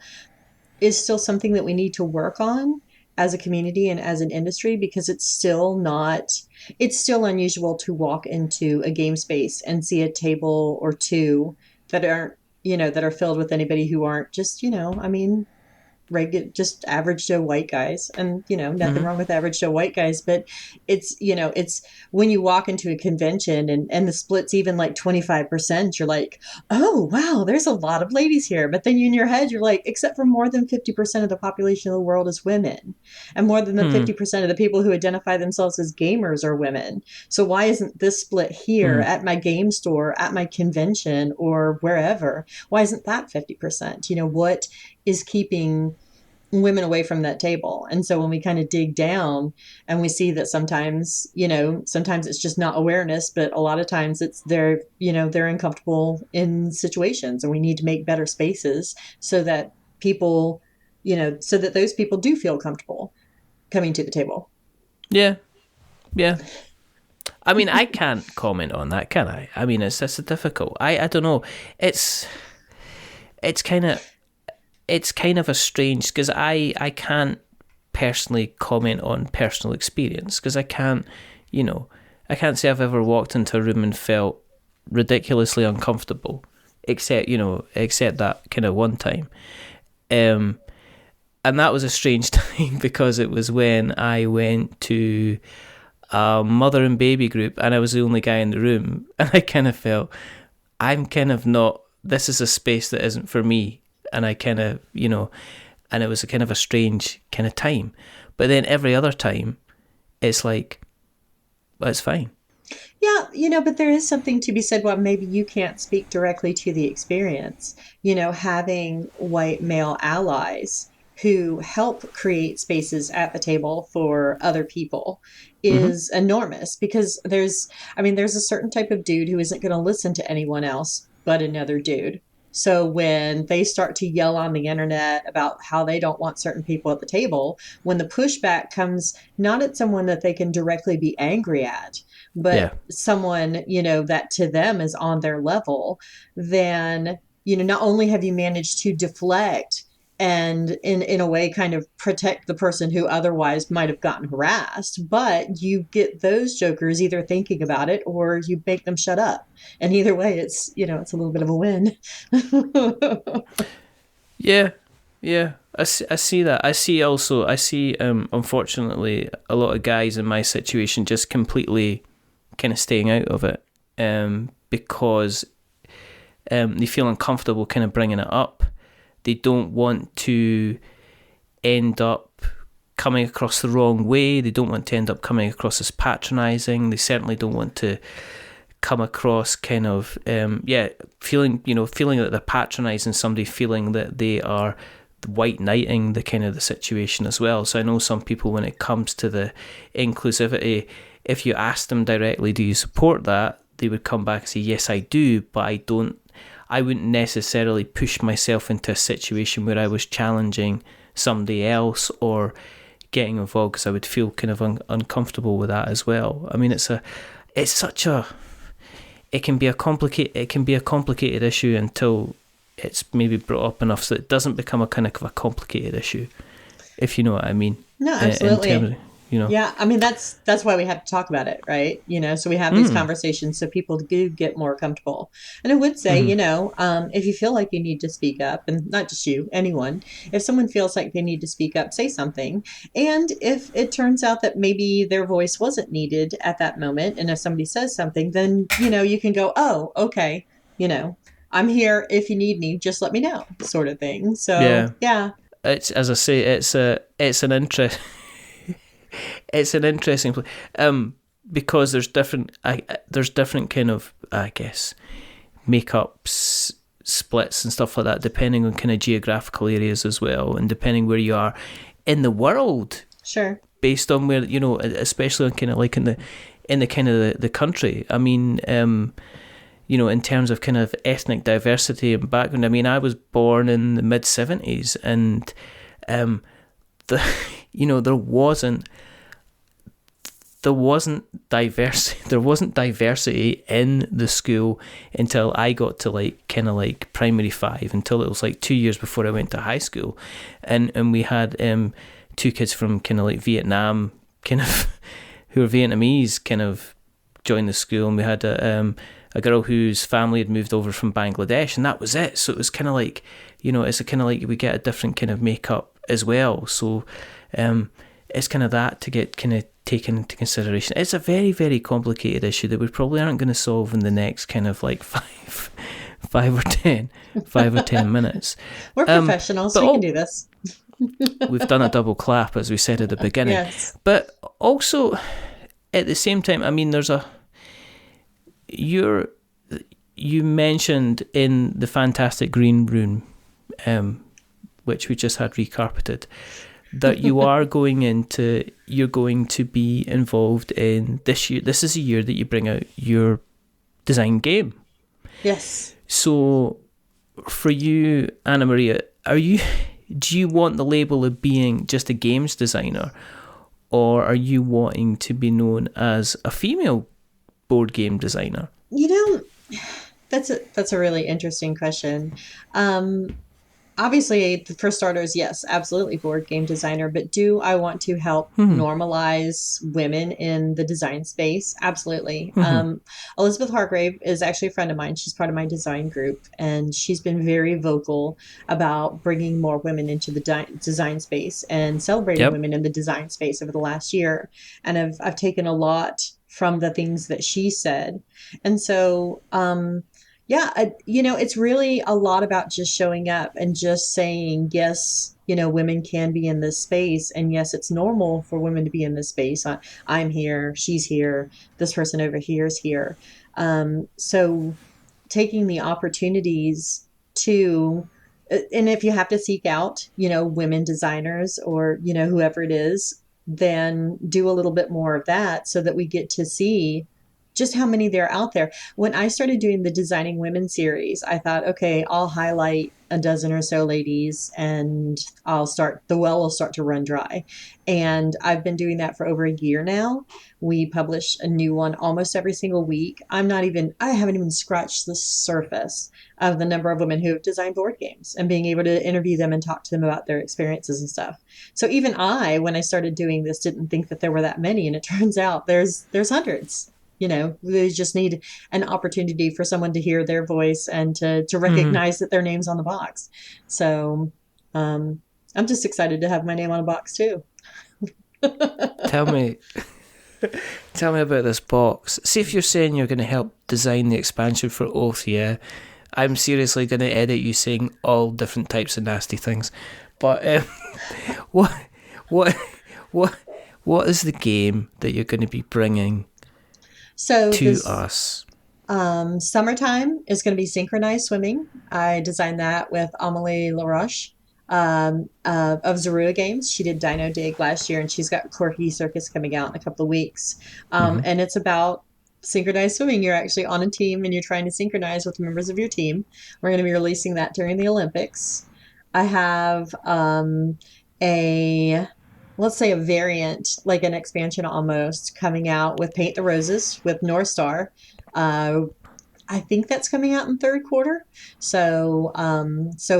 is still something that we need to work on as a community and as an industry, because it's still unusual to walk into a game space and see a table or two that aren't, that are filled with anybody who aren't just, I mean, regular, just average Joe white guys. And, nothing wrong with average Joe white guys, but it's when you walk into a convention and the split's even like 25%, you're like, oh, wow, there's a lot of ladies here. But then in your head, you're like, except for more than 50% of the population of the world is women. And more than 50% of the people who identify themselves as gamers are women. So why isn't this split here at my game store, at my convention, or wherever? Why isn't that 50%? What is keeping women away from that table? And so when we kind of dig down and we see that sometimes it's just not awareness, but a lot of times it's they're uncomfortable in situations, and we need to make better spaces so that people, so that those people do feel comfortable coming to the table. Yeah. I mean, I can't comment on that, can I? I mean, it's difficult. I don't know. It's kind of a strange, because I can't personally comment on personal experience, because I can't say I've ever walked into a room and felt ridiculously uncomfortable, except that kind of one time. And that was a strange time, because it was when I went to a mother and baby group and I was the only guy in the room, and I kind of felt, I'm kind of not, this is a space that isn't for me. And I kind of, and it was a kind of a strange kind of time. But then every other time, it's like, well, it's fine. Yeah, but there is something to be said. Well, maybe you can't speak directly to the experience. Having white male allies who help create spaces at the table for other people is enormous, because there's a certain type of dude who isn't going to listen to anyone else but another dude. So when they start to yell on the internet about how they don't want certain people at the table, when the pushback comes not at someone that they can directly be angry at, but someone, that to them is on their level, then, not only have you managed to deflect and in a way kind of protect the person who otherwise might have gotten harassed, but you get those jokers either thinking about it or you make them shut up. And either way, it's a little bit of a win. Yeah. I see that. I see unfortunately a lot of guys in my situation just completely kind of staying out of it, because they feel uncomfortable kind of bringing it up. They don't want to end up coming across the wrong way. They don't want to end up coming across as patronising. They certainly don't want to come across kind of, feeling that they're patronising somebody, feeling that they are white knighting the kind of the situation as well. So I know some people, when it comes to the inclusivity, if you ask them directly, do you support that? They would come back and say, yes, I do, but I wouldn't necessarily push myself into a situation where I was challenging somebody else or getting involved, because I would feel kind of uncomfortable with that as well. I mean, it can be a complicated issue until it's maybe brought up enough so it doesn't become a kind of a complicated issue, if you know what I mean. No, absolutely. Yeah, I mean, that's why we have to talk about it, right? So we have these conversations so people do get more comfortable. And I would say, if you feel like you need to speak up, and not just you, anyone, if someone feels like they need to speak up, say something. And if it turns out that maybe their voice wasn't needed at that moment, and if somebody says something, then, you can go, oh, okay, I'm here if you need me, just let me know, sort of thing. So, yeah. It's, as I say, it's an interest. It's an interesting place, because there's different kind of, I guess, makeups, splits and stuff like that, depending on kind of geographical areas as well, and depending where you are in the world. Sure. Based on where, especially on kind of like in the kind of the country. I mean, in terms of kind of ethnic diversity and background. I mean, I was born in the mid-70s, and there wasn't diversity in the school until I got to like kind of like primary 5, until it was like 2 years before I went to high school, and we had two kids from kind of like Vietnam, kind of who are Vietnamese, kind of joined the school, and we had a girl whose family had moved over from Bangladesh, and that was it. So it was kind of like, it's kind of like we get a different kind of makeup as well. So it's kind of that to get kind of taken into consideration. It's a very, very complicated issue that we probably aren't going to solve in the next kind of like 5 or 10 minutes. We're professionals, we can do this. We've done a double clap, as we said at the beginning. Yes. But also, at the same time, I mean, you mentioned in the Fantastic Green Room, which we just had recarpeted, that you're going to be involved in this year. This is a year that you bring out your design game. Yes. So, for you, AnnaMaria, do you want the label of being just a games designer, or are you wanting to be known as a female board game designer? That's a really interesting question. Obviously, for starters, yes, absolutely board game designer, but do I want to help normalize women in the design space? Absolutely. Elizabeth Hargrave is actually a friend of mine. She's part of my design group, and she's been very vocal about bringing more women into the design space and celebrating women in the design space over the last year. And I've taken a lot from the things that she said. And so, it's really a lot about just showing up and just saying, yes, women can be in this space. And yes, it's normal for women to be in this space. I'm here, she's here, this person over here is here. So taking the opportunities to, and if you have to seek out, women designers or, whoever it is, then do a little bit more of that so that we get to see just how many there are out there. When I started doing the Designing Women series, I thought, okay, I'll highlight a dozen or so ladies and the well will start to run dry. And I've been doing that for over a year now. We publish a new one almost every single week. I haven't even scratched the surface of the number of women who have designed board games and being able to interview them and talk to them about their experiences and stuff. So even when I started doing this, didn't think that there were that many. And it turns out there's hundreds. We just need an opportunity for someone to hear their voice and to recognize that their name's on the box. So I'm just excited to have my name on a box too. Tell me about this box. See, if you're saying you're going to help design the expansion for Oath, yeah, I'm seriously going to edit you saying all different types of nasty things. But what is the game that you're going to be bringing to us? Summertime is going to be synchronized swimming. I designed that with Amelie LaRoche of Zorua Games. She did Dino Dig last year, and she's got Corky Circus coming out in a couple of weeks. And it's about synchronized swimming. You're actually on a team, and you're trying to synchronize with members of your team. We're going to be releasing that during the Olympics. I have let's say a variant, like an expansion almost, coming out with Paint the Roses with North Star. I think that's coming out in third quarter. So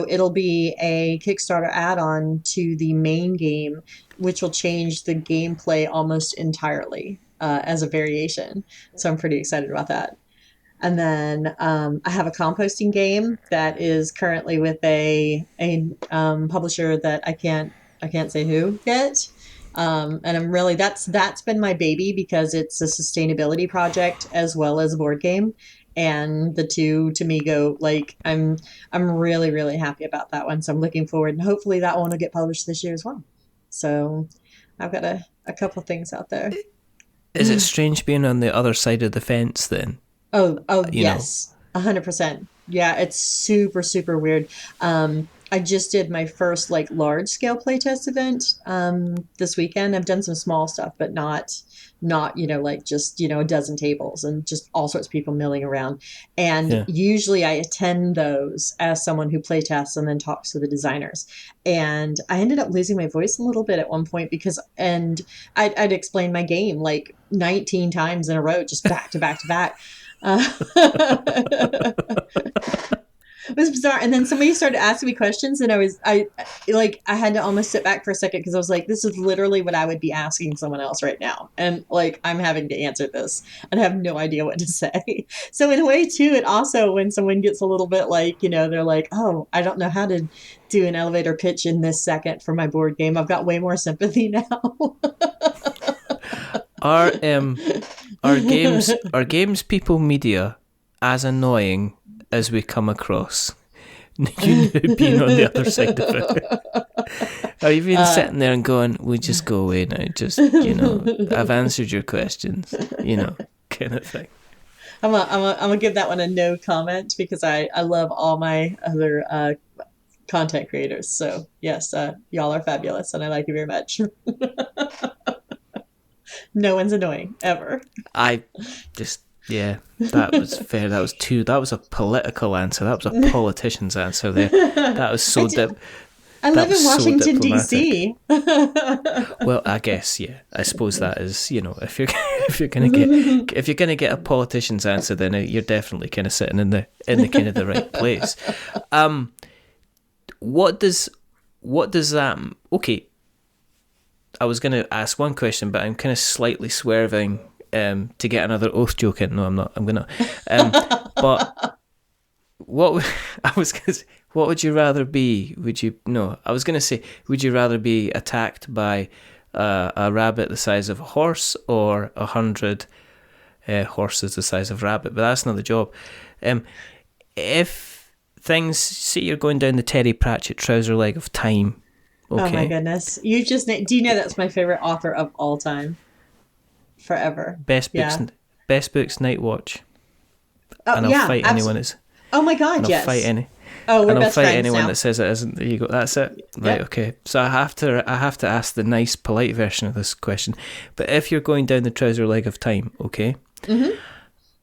it'll be a Kickstarter add-on to the main game, which will change the gameplay almost entirely as a variation. So I'm pretty excited about that. And then I have a composting game that is currently with a publisher that I can't say who yet. And I'm really, that's been my baby because it's a sustainability project as well as a board game. And the two to me go like, I'm really, really happy about that one. So I'm looking forward, and hopefully that one will get published this year as well. So I've got a couple things out there. Is it strange being on the other side of the fence then? Oh, yes. 100%. Yeah. It's super, super weird. I just did my first large scale playtest event this weekend. I've done some small stuff, but not just a dozen tables and just all sorts of people milling around. And usually I attend those as someone who playtests and then talks to the designers. And I ended up losing my voice a little bit at one point and I'd explain my game 19 times in a row, just back to back to back. was bizarre. And then somebody started asking me questions, and I had to almost sit back for a second because I was like, this is literally what I would be asking someone else right now, and like I'm having to answer this and I have no idea what to say. So in a way, too, it also, when someone gets a little bit like, they're like, oh, I don't know how to do an elevator pitch in this second for my board game. I've got way more sympathy now. Are games people media as annoying as we come across? You know, being on the other side of it. Are you been sitting there and going, we just go away now, just, I've answered your questions, kind of thing. I'm gonna give that one a no comment because I love all my other content creators. So yes, y'all are fabulous and I like you very much. No one's annoying ever. That was fair. That was a political answer. That was a politician's answer there. That was so deep. I live in Washington, D.C. Well, I guess, yeah. I suppose that is, if you're gonna get a politician's answer, then you're definitely kind of sitting in the kind of the right place. What does that? Okay, I was going to ask one question, but I'm kind of slightly swerving to get another oath joke in. No, I'm not. I'm gonna. But what would you rather be? I was going to say, would you rather be attacked by a rabbit the size of a horse or 100 horses the size of a rabbit? But that's not the job. If things, say you're going down the Terry Pratchett trouser leg of time. Okay. Oh my goodness! Do you know that's my favorite author of all time? Forever. Best books, Night Watch. Oh, and I'll fight anyone that's. Oh my God! Yes. I'll fight any. Oh, we're and I'll best fight friends anyone now. that says it isn't. There you go. That's it. Right. Yep. Okay. So I have to ask the nice, polite version of this question. But if you're going down the trouser leg of time, okay,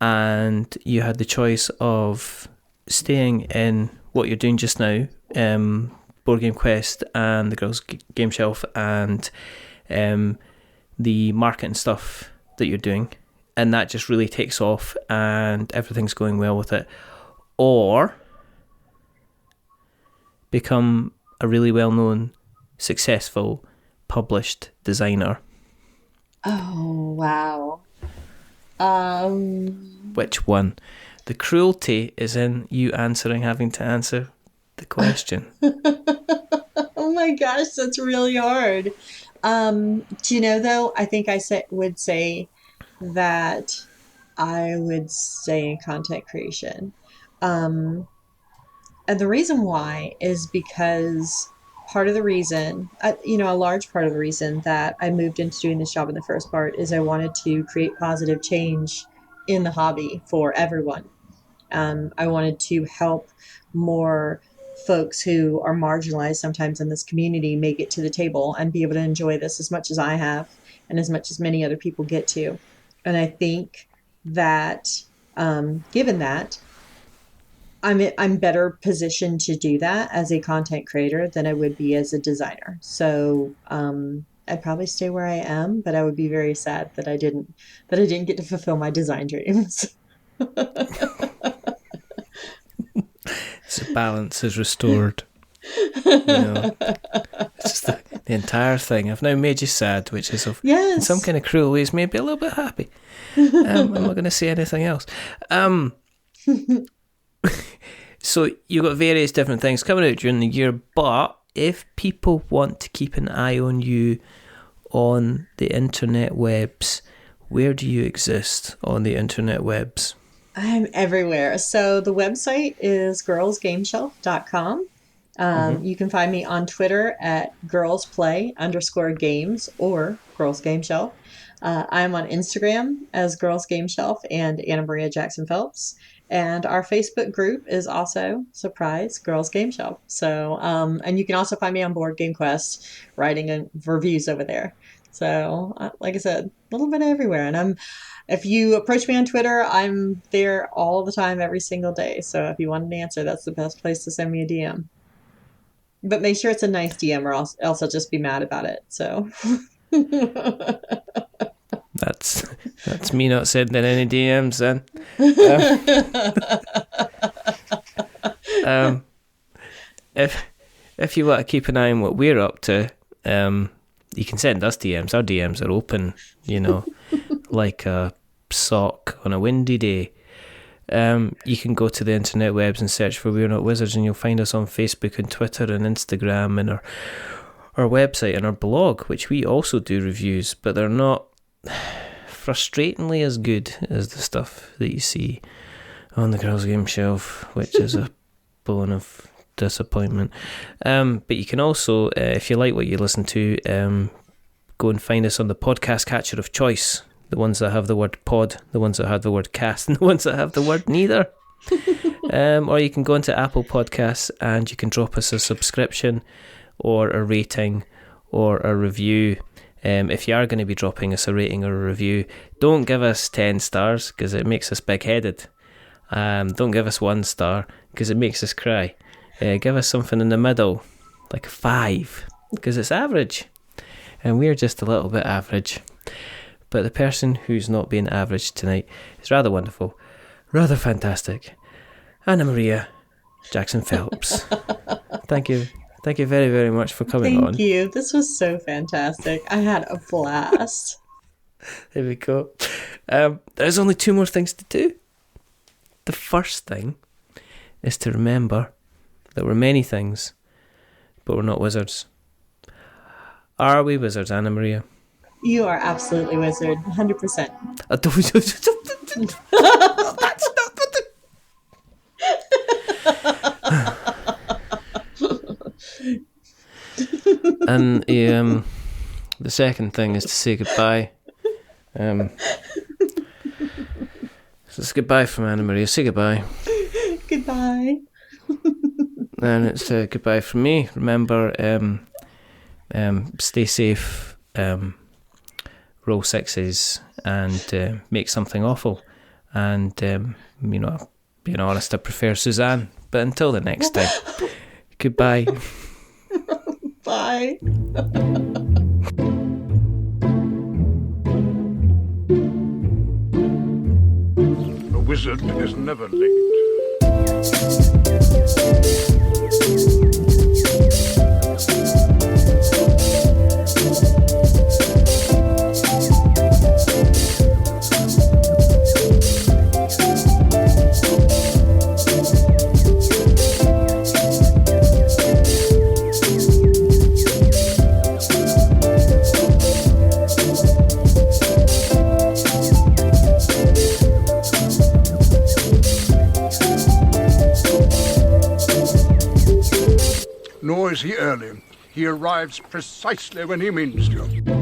and you had the choice of staying in what you're doing just now, Board Game Quest and the Girls' Game Shelf and the marketing stuff that you're doing, and that just really takes off and everything's going well with it, or become a really well-known, successful, published designer. Oh, wow. Which one? The cruelty is in you having to answer the question. Oh my gosh, that's really hard. Do you know, though, I think would say that I would stay in content creation. And the reason why is because a large part of the reason that I moved into doing this job in the first part is I wanted to create positive change in the hobby for everyone. I wanted to help more folks who are marginalized sometimes in this community make it to the table and be able to enjoy this as much as I have and as much as many other people get to. And I think that given that, I'm better positioned to do that as a content creator than I would be as a designer. So I'd probably stay where I am, but I would be very sad that I didn't get to fulfill my design dreams. So balance is restored. It's just the entire thing. I've now made you sad, which is in some kind of cruel ways maybe a little bit happy. I'm not going to say anything else. So you've got various different things coming out during the year, but if people want to keep an eye on you on the internet webs, where do you exist on the internet webs? I'm everywhere. So the website is girlsgameshelf.com. You can find me on Twitter at girlsplay_games or girlsgameshelf. I'm on Instagram as Girls Game Shelf and AnnaMaria Jackson-Phelps. And our Facebook group is also, surprise, Girls Game Shelf. So, and you can also find me on Board Game Quest writing reviews over there. So, like I said, a little bit everywhere. And if you approach me on Twitter, I'm there all the time, every single day. So if you want an answer, that's the best place to send me a DM. But make sure it's a nice DM or else I'll just be mad about it. So that's me not sending any DMs then. If you want to keep an eye on what we're up to, you can send us DMs. Our DMs are open, like a sock on a windy day. You can go to the internet webs and search for We're Not Wizards, and you'll find us on Facebook and Twitter and Instagram and our website and our blog, which we also do reviews, but they're not frustratingly as good as the stuff that you see on the Girls' Game Shelf, which is a bone of disappointment. But you can also, if you like what you listen to, go and find us on the podcast catcher of choice. The ones that have the word pod, the ones that have the word cast, and the ones that have the word neither. Or you can go into Apple Podcasts and you can drop us a subscription or a rating or a review. If you are going to be dropping us a rating or a review, don't give us 10 stars because it makes us big-headed. Don't give us 1 star because it makes us cry. Give us something in the middle, like a 5, because it's average. And we're just a little bit average. But the person who's not being average tonight is rather wonderful, rather fantastic. AnnaMaria Jackson-Phelps. Thank you. Thank you very, very much for coming on. Thank you. This was so fantastic. I had a blast. There we go. There's only 2 more things to do. The first thing is to remember that we're many things, but we're not wizards. Are we wizards, AnnaMaria? You are absolutely wizard, 100%. That's not what And the second thing is to say goodbye. So it's goodbye from AnnaMaria. Say goodbye. Goodbye. And it's goodbye from me. Remember, stay safe. Roll 6s and make something awful. And being honest, I prefer Suzanne. But until the next time, goodbye. Bye. A wizard is never late. Nor is he early. He arrives precisely when he means to.